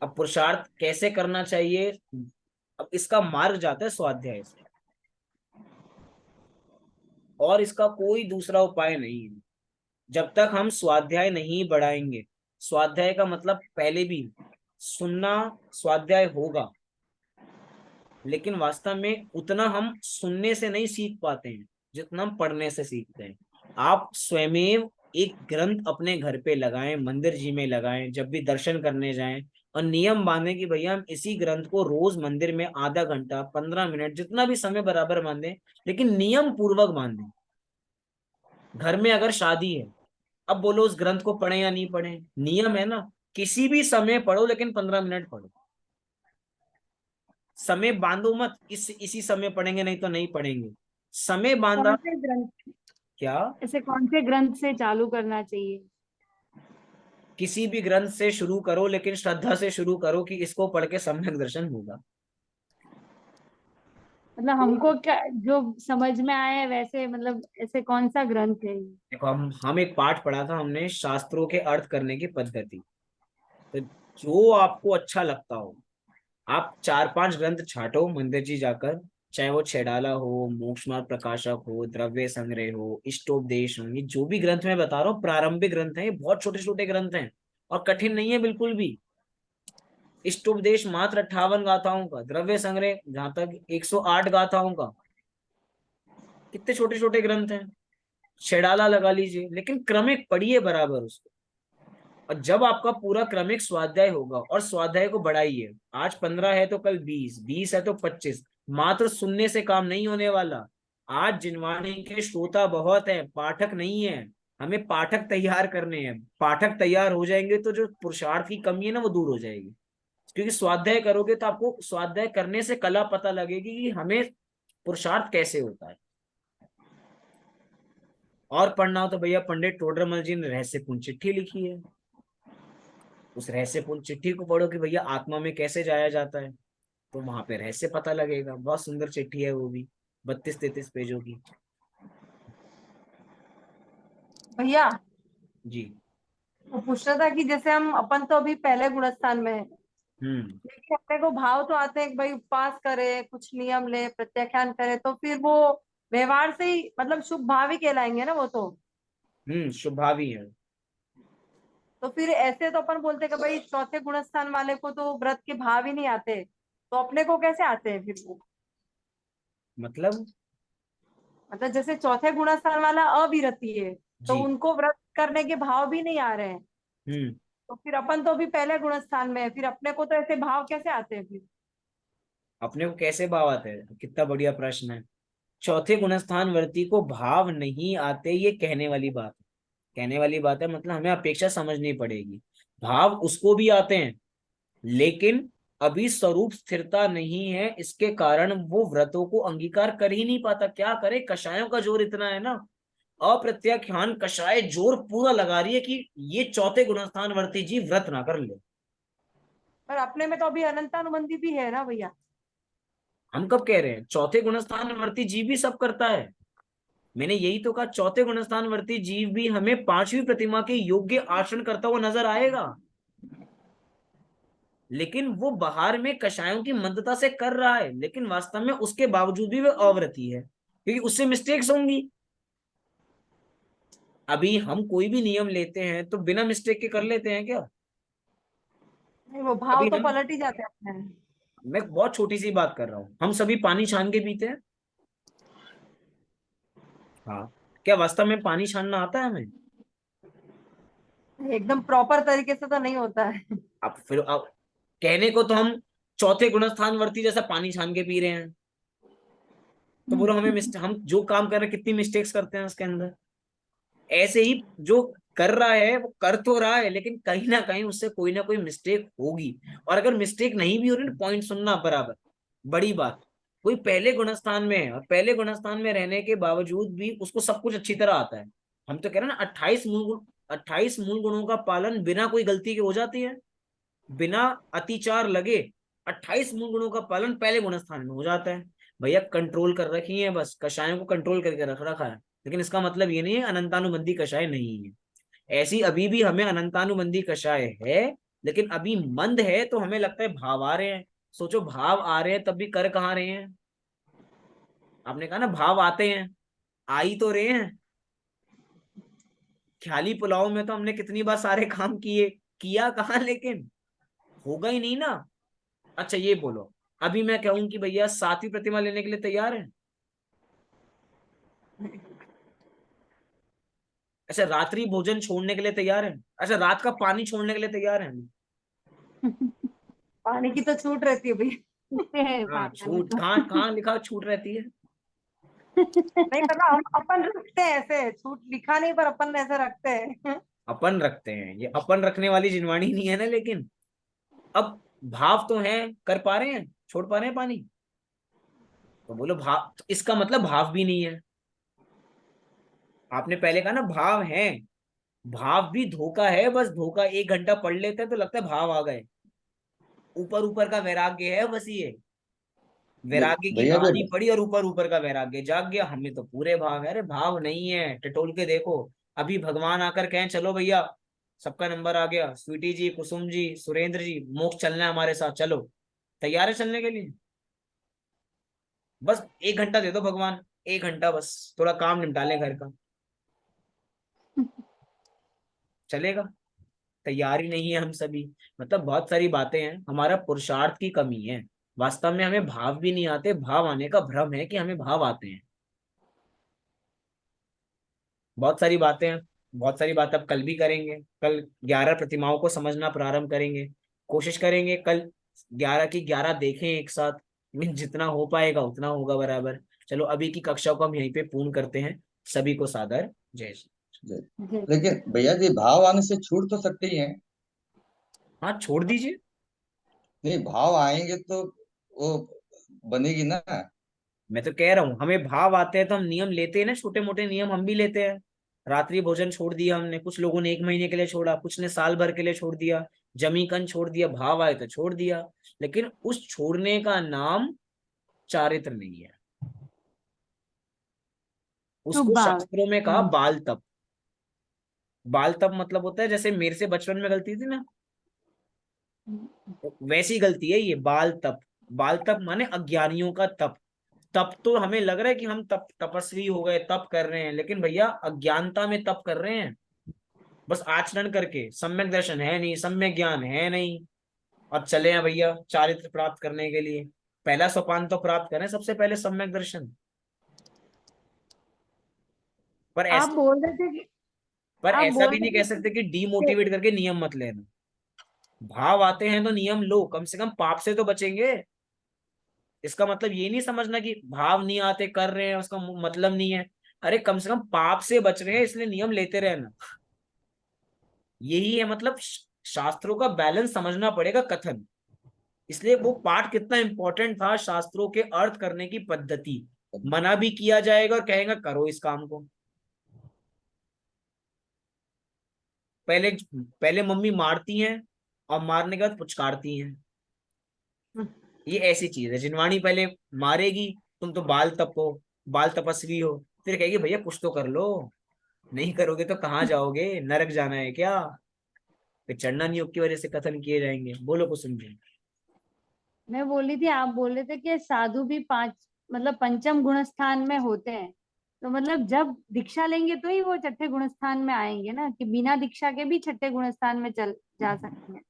अब पुरुषार्थ कैसे करना चाहिए, अब इसका मार्ग जाता है स्वाध्याय से, और इसका कोई दूसरा उपाय नहीं है। जब तक हम स्वाध्याय नहीं बढ़ाएंगे, स्वाध्याय का मतलब पहले भी सुनना स्वाध्याय होगा, लेकिन वास्तव में उतना हम सुनने से नहीं सीख पाते हैं जितना हम पढ़ने से सीखते हैं। आप स्वयमेव एक ग्रंथ अपने घर पे लगाएं, मंदिर जी में लगाएं, जब भी दर्शन करने जाएं, और नियम बांधें कि भैया हम इसी ग्रंथ को रोज मंदिर में आधा घंटा 15 मिनट जितना भी समय बराबर बांधें, लेकिन नियम पूर्वक बांधें। घर में अगर शादी है, अब बोलो उस ग्रंथ को पढ़े या नहीं पढ़े, नियम है ना, किसी भी समय पढ़ो लेकिन 15 मिनट पढ़ो। समय बांधो मत, इसी समय पढ़ेंगे नहीं तो नहीं पढ़ेंगे, समय बांधा। कौन से ग्रंथ, क्या? ऐसे कौन से ग्रंथ से चालू करना चाहिए? किसी भी ग्रंथ से शुरू करो, लेकिन श्रद्धा से शुरू करो कि इसको पढ़ के सम्यक दर्शन होगा। मतलब हमको क्या जो समझ में आया है वैसे, मतलब ऐसे कौन सा ग्रंथ है ये? देखो, हम एक पाठ पढ़ा था हमने, शास्त्रों के अर्थ करने की पद्धति। तो जो आपको अच्छा लगता हो, आप 4-5 ग्रंथ छाटो मंदिर जी जाकर, चाहे वो छेडाला हो, मोक्ष मार्ग प्रकाशक हो, द्रव्य संग्रह हो, इष्टोपदेश हो, ये जो भी ग्रंथ मैं बता रहा हूँ प्रारंभिक ग्रंथ है, ये बहुत छोटे छोटे ग्रंथ हैं और कठिन नहीं है बिल्कुल भी। इष्टोपदेश मात्र 58 गाथाओं का, द्रव्य संग्रह जहां तक 108 गाथाओं का, कितने छोटे छोटे ग्रंथ हैं। छेडाला लगा लीजिए, लेकिन क्रमिक पढ़िए बराबर उसको। और जब आपका पूरा क्रमिक स्वाध्याय होगा, और स्वाध्याय को बढ़ाइए, आज 15 है तो कल 20, 20 है तो 25। मात्र सुनने से काम नहीं होने वाला। आज जिनवाणी के श्रोता बहुत हैं, पाठक नहीं है। हमें पाठक तैयार करने हैं, पाठक तैयार हो जाएंगे तो जो पुरुषार्थ की कमी है ना वो दूर हो जाएगी। क्योंकि स्वाध्याय करोगे तो आपको स्वाध्याय करने से कला पता लगेगी कि हमें पुरुषार्थ कैसे होता है। और पढ़ना हो तो भैया पंडित टोडरमल जी ने रहस्यपूर्ण चिट्ठी लिखी है, उस रहस्यपूर्ण चिट्ठी को पढ़ो कि भैया आत्मा में कैसे जाया जाता है, तो वहां पे रहस्य पता लगेगा। बहुत सुंदर चिट्ठी है वो भी, 32-33 पेजों की। भैया जी। वो पूछ रहा था कि जैसे हम अपन तो अभी पहले गुणस्थान में है, हम्म। लेकिन अपने को भाव तो आते हैं कि भाई उपवास करे, कुछ नियम ले, प्रत्याख्यान करे, तो फिर वो व्यवहार से ही मतलब शुभ भाव ही कहलाएंगे ना वो तो। शुभ भावी है। तो फिर ऐसे तो अपन बोलते कि भाई चौथे गुणस्थान वाले को तो व्रत के भाव ही नहीं आते, तो अपने को कैसे आते हैं फिर वो? मतलब? मतलब जैसे चौथे गुणस्थान वाला अविरति है, तो जी। उनको व्रत करने के भाव भी नहीं आ रहे हैं, हम्म। तो फिर अपन तो अभी पहले गुणस्थान में है, फिर अपने को तो ऐसे भाव कैसे आते हैं फिर? अपने को कैसे भाव आते हैं, कितना बढ़िया प्रश्न है। चौथे गुणस्थान वर्ती को भाव नहीं आते, ये कहने वाली बात है। कहने वाली बात है, मतलब हमें अपेक्षा समझनी पड़ेगी। भाव उसको भी आते हैं, लेकिन अभी स्वरूप स्थिरता नहीं है, इसके कारण वो व्रतों को अंगीकार कर ही नहीं पाता। क्या करे, कषायों का जोर इतना है ना, अप्रत्याख्यान कषाय जोर पूरा लगा रही है कि ये चौथे गुणस्थान वर्ती जी व्रत ना कर ले। पर अपने में तो अभी अनंतानुबंधी भी है ना भैया। हम कब कह रहे हैं चौथे गुणस्थान वर्ती जीव भी सब करता है? मैंने यही तो कहा, चौथे गुणस्थान वर्ती जीव भी हमें पांचवी प्रतिमा के योग्य आचरण करता हुआ नजर आएगा, लेकिन वो बाहर में कषायों की मंदता से कर रहा है, लेकिन वास्तव में उसके बावजूद भी वह अव्रती है, क्योंकि उससे मिस्टेक्स होंगी। अभी हम कोई भी नियम लेते हैं तो बिना मिस्टेक के कर लेते हैं क्या? नहीं, वो भाव अभी तो हम, पलट ही जाते हैं अपने। मैं बहुत छोटी सी बात कर रहा हूँ, हम सभी पानी छान के पीते हैं। हाँ, क्या वास्तव में पानी छानना आता है हमें? एकदम प्रॉपर तरीके से तो नहीं होता है। अब फिर अब कहने को तो हम चौथे गुणस्थान वर्ती जैसा पानी छान के पी रहे हैं, तो बोलो हमें हम जो काम कर रहे हैं कितनी मिस्टेक्स करते हैं उसके अंदर। ऐसे ही जो कर रहा है वो कर तो रहा है, लेकिन कहीं ना कहीं उससे कोई ना कोई मिस्टेक होगी। और अगर मिस्टेक नहीं भी हो रही ना, पॉइंट सुनना बराबर, बड़ी बात। कोई पहले गुणस्थान में है और पहले गुणस्थान में रहने के बावजूद भी उसको सब कुछ अच्छी तरह आता है, हम तो कह रहे हैं ना 28 मूल गुण, 28 मूल गुणों का पालन बिना कोई गलती के हो जाती है, बिना अतिचार लगे 28 मूल गुणों का पालन पहले गुण स्थान में हो जाता है। भैया कंट्रोल कर रखी है, बस कषायों को कंट्रोल करके रख रखा है, लेकिन इसका मतलब ये नहीं है अनंतानुबंधी कषाय नहीं है। ऐसी अभी भी हमें अनंतानुबंधी कषाय है, लेकिन अभी मंद है तो हमें लगता है भाव आ रहे हैं। सोचो भाव आ रहे हैं तब भी कर कहाँ रहे हैं? आपने कहा ना भाव आते हैं, आ ही तो रहे हैं। ख्याली पुलाव में तो हमने कितनी बार सारे काम किए, किया कहाँ, लेकिन होगा ही नहीं ना। अच्छा ये बोलो, अभी मैं कहूं कि भैया 7वीं प्रतिमा लेने के लिए तैयार है? अच्छा रात्रि भोजन छोड़ने के लिए तैयार है? अच्छा रात का पानी छोड़ने के लिए तैयार है? पानी की तो छूट रहती है भैया। हाँ पानी छूट तो कहाँ कहाँ लिखा छूट रहती है? नहीं मतलब हम अपन रखते हैं ऐसे, छूट लिखा नहीं पर अपन ऐसे रखते हैं। अपन रखते हैं, ये अपन रखने वाली जिनवाणी नहीं है ना। लेकिन अब भाव तो है, कर पा रहे हैं, छोड़ पा रहे हैं पानी? तो बोलो भाव, तो इसका मतलब भाव भी नहीं है। आपने पहले कहा ना भाव है, भाव भी धोखा है, बस धोखा 1 घंटा पढ़ लेते हैं तो लगता है भाव आ गए, ऊपर ऊपर का वैराग्य है बस ये। वैराग्य की भैया कहानी जब पढ़ी और ऊपर ऊपर का वैराग्य जाग गया, हमें तो पूरे भाव है। अरे भाव नहीं है, टटोल के देखो। अभी भगवान आकर कहें चलो भैया सबका नंबर आ गया, स्वीटी जी, कुसुम जी, सुरेंद्र जी, मोक्ष चलना है हमारे साथ, चलो। तैयार है चलने के लिए? बस 1 घंटा दे दो भगवान, 1 घंटा बस, थोड़ा काम निपटा ले घर का, चलेगा? तैयार ही नहीं है हम सभी। मतलब बहुत सारी बातें हैं, हमारा पुरुषार्थ की कमी है। वास्तव में हमें भाव भी नहीं आते, भाव आने का भ्रम है कि हमें भाव आते हैं। बहुत सारी बातें हैं, बहुत सारी बात अब कल भी करेंगे। कल 11 प्रतिमाओं को समझना प्रारंभ करेंगे, कोशिश करेंगे कल 11 की 11 देखें एक साथ। मीन जितना हो पाएगा उतना होगा बराबर। चलो अभी की कक्षा को हम यहीं पे पूर्ण करते हैं। सभी को सादर जय श्री। लेकिन भैया जी भाव आने से छूट तो सकते ही हैं। हाँ छोड़ दीजिए। नहीं, भाव आएंगे तो वो बनेगी ना। मैं तो कह रहा हूँ हमें भाव आते हैं तो हम नियम लेते हैं ना, छोटे मोटे नियम हम भी लेते हैं। रात्रि भोजन छोड़ दिया हमने, कुछ लोगों ने 1 महीने के लिए छोड़ा, कुछ ने साल भर के लिए छोड़ दिया, जमीकन छोड़ दिया, भाव आए तो छोड़ दिया। लेकिन उस छोड़ने का नाम चारित्र नहीं है। शुभ उसको भाव शास्त्रों में कहा है। बाल तप। बाल तप मतलब होता है जैसे मेरे से बचपन में गलती थी ना, तो वैसी गलती है ये बाल तप। बाल तप माने अज्ञानियों का तप। तप तो हमें लग रहा है कि हम तपस्वी हो गए, तप कर रहे हैं, लेकिन भैया अज्ञानता में तप कर रहे हैं। बस आचरण करके, सम्यक दर्शन है नहीं, सम्यक ज्ञान है नहीं, और चले हैं भैया चारित्र प्राप्त करने के लिए। पहला सोपान तो प्राप्त करें सबसे पहले, सम्यक दर्शन। पर आप ऐसा बोल रहे थे कि पर आप ऐसा बोल भी नहीं रहे कह थे सकते कि कि डीमोटिवेट करके नियम मत लेना। भाव आते हैं तो नियम लो, कम से कम पाप से तो बचेंगे। इसका मतलब ये नहीं समझना कि भाव नहीं आते कर रहे हैं उसका मतलब नहीं है। अरे कम से कम पाप से बच रहे हैं इसलिए नियम लेते रहना, यही है मतलब। शास्त्रों का बैलेंस समझना पड़ेगा कथन। इसलिए वो पाठ कितना इंपॉर्टेंट था, शास्त्रों के अर्थ करने की पद्धति। मना भी किया जाएगा और कहेगा करो इस काम को। पहले पहले मम्मी मारती हैं और मारने के बाद पुचकारती हैं। ये ऐसी चीज है, जिनवाणी पहले मारेगी, तुम तो बाल तपो, बाल तपस्वी हो, फिर कहेगी भैया कुछ तो कर लो, नहीं करोगे तो कहाँ जाओगे, नरक जाना है क्या? फिर चंडन योग की वजह से कथन किए जाएंगे। बोलो कुछ समझे। मैं बोली थी, आप बोल रहे थे कि साधु भी पांच मतलब पंचम गुण स्थान में होते हैं। तो मतलब जब दीक्षा लेंगे तो ही वो छठे गुण स्थान में आएंगे ना, कि बिना दीक्षा के भी छठे गुण स्थान में चल जा सकते हैं।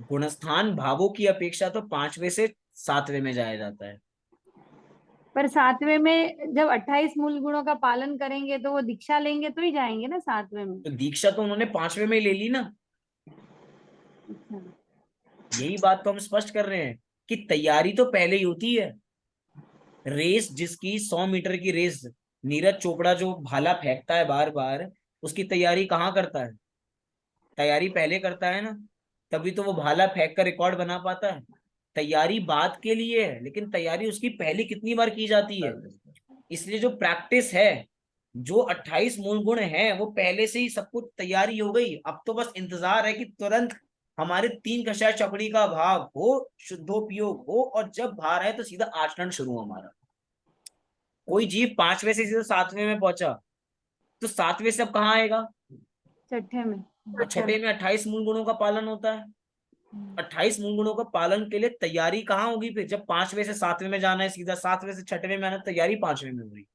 गुणस्थान भावों की अपेक्षा तो 5वें से 7वें में जाया जाता है। पर सातवें में जब 28 मूल गुणों का पालन करेंगे तो वो दीक्षा लेंगे तो ही जाएंगे ना सातवें में। तो दीक्षा तो उन्होंने 5वें में ले ली ना। अच्छा। यही बात तो हम स्पष्ट कर रहे हैं कि तैयारी तो पहले ही होती है। रेस जिसकी 100 मीटर की रेस, नीरज चोपड़ा जो भाला फेंकता है बार बार, उसकी तैयारी कहाँ करता है? तैयारी पहले करता है ना, तभी तो वो भाला फेंक कर रिकॉर्ड बना पाता है। तैयारी बात के लिए है, लेकिन तैयारी उसकी पहले कितनी बार की जाती है। इसलिए जो प्रैक्टिस है, जो 28 मूल गुण है वो पहले से ही सब कुछ तैयारी हो गई, अब तो बस इंतजार है कि तुरंत हमारे 3 कषाय चक्री का भाग हो, शुद्धोपयोग हो, और जब बाहर आए तो सीधा आचरण शुरू हो हमारा। कोई जीव 5वें से सीधा 7वें में पहुंचा, तो 7वें से अब कहाँ आएगा? छठे में। और छठे में 28 मूल गुणों का पालन होता है। 28 मूल गुणों का पालन के लिए तैयारी कहाँ होगी फिर? जब 5वें से 7वें में जाना है, सीधा 7वें से 6वें में आना, तैयारी 5वें में हुई।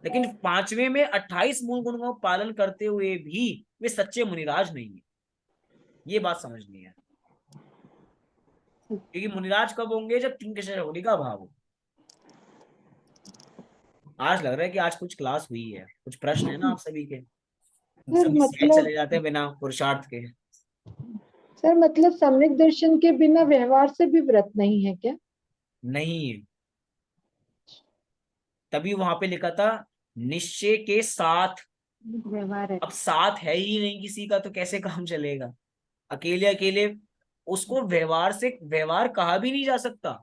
लेकिन 5वें में 28 मूल गुणों का पालन करते हुए भी वे सच्चे मुनिराज नहीं है, ये बात समझनी है। क्योंकि मुनिराज कब होंगे? जब 3 कषाय का अभाव हो। आज लग रहा है कि आज कुछ क्लास हुई है, कुछ प्रश्न है ना आप सभी के? सर सभी सहज मतलब चले जाते हैं बिना पुरुषार्थ के। सर मतलब सम्यक दर्शन के बिना व्यवहार से भी व्रत नहीं है क्या? नहीं, तभी वहां पे लिखा था निश्चय के साथ। व्यवहार है। अब साथ है ही नहीं किसी का, तो कैसे काम चलेगा? अकेले अकेले उसको व्यवहार से व्यवहार कहा भी नहीं जा सकता।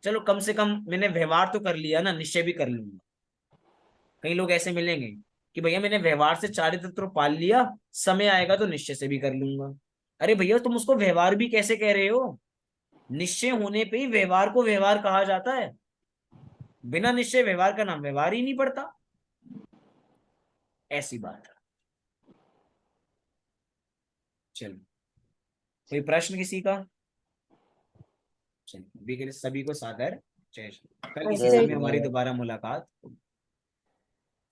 चलो कम से कम मैंने व्यवहार तो कर लिया ना, निश्चय भी कर लूंगा। कई लोग ऐसे मिलेंगे कि भैया मैंने व्यवहार से चारित्र तो पाल लिया, समय आएगा तो निश्चय से भी कर लूंगा। अरे भैया तुम उसको व्यवहार भी कैसे कह रहे हो? निश्चय होने पे ही व्यवहार को व्यवहार कहा जाता है। बिना निश्चय व्यवहार का नाम व्यवहार ही नहीं पड़ता। ऐसी बात है। चलो, कोई प्रश्न किसी का? चलिए, अभी के लिए सभी को सादर जय श्री। कल इसी जय जय समय हमारी श्री दोबारा मुलाकात।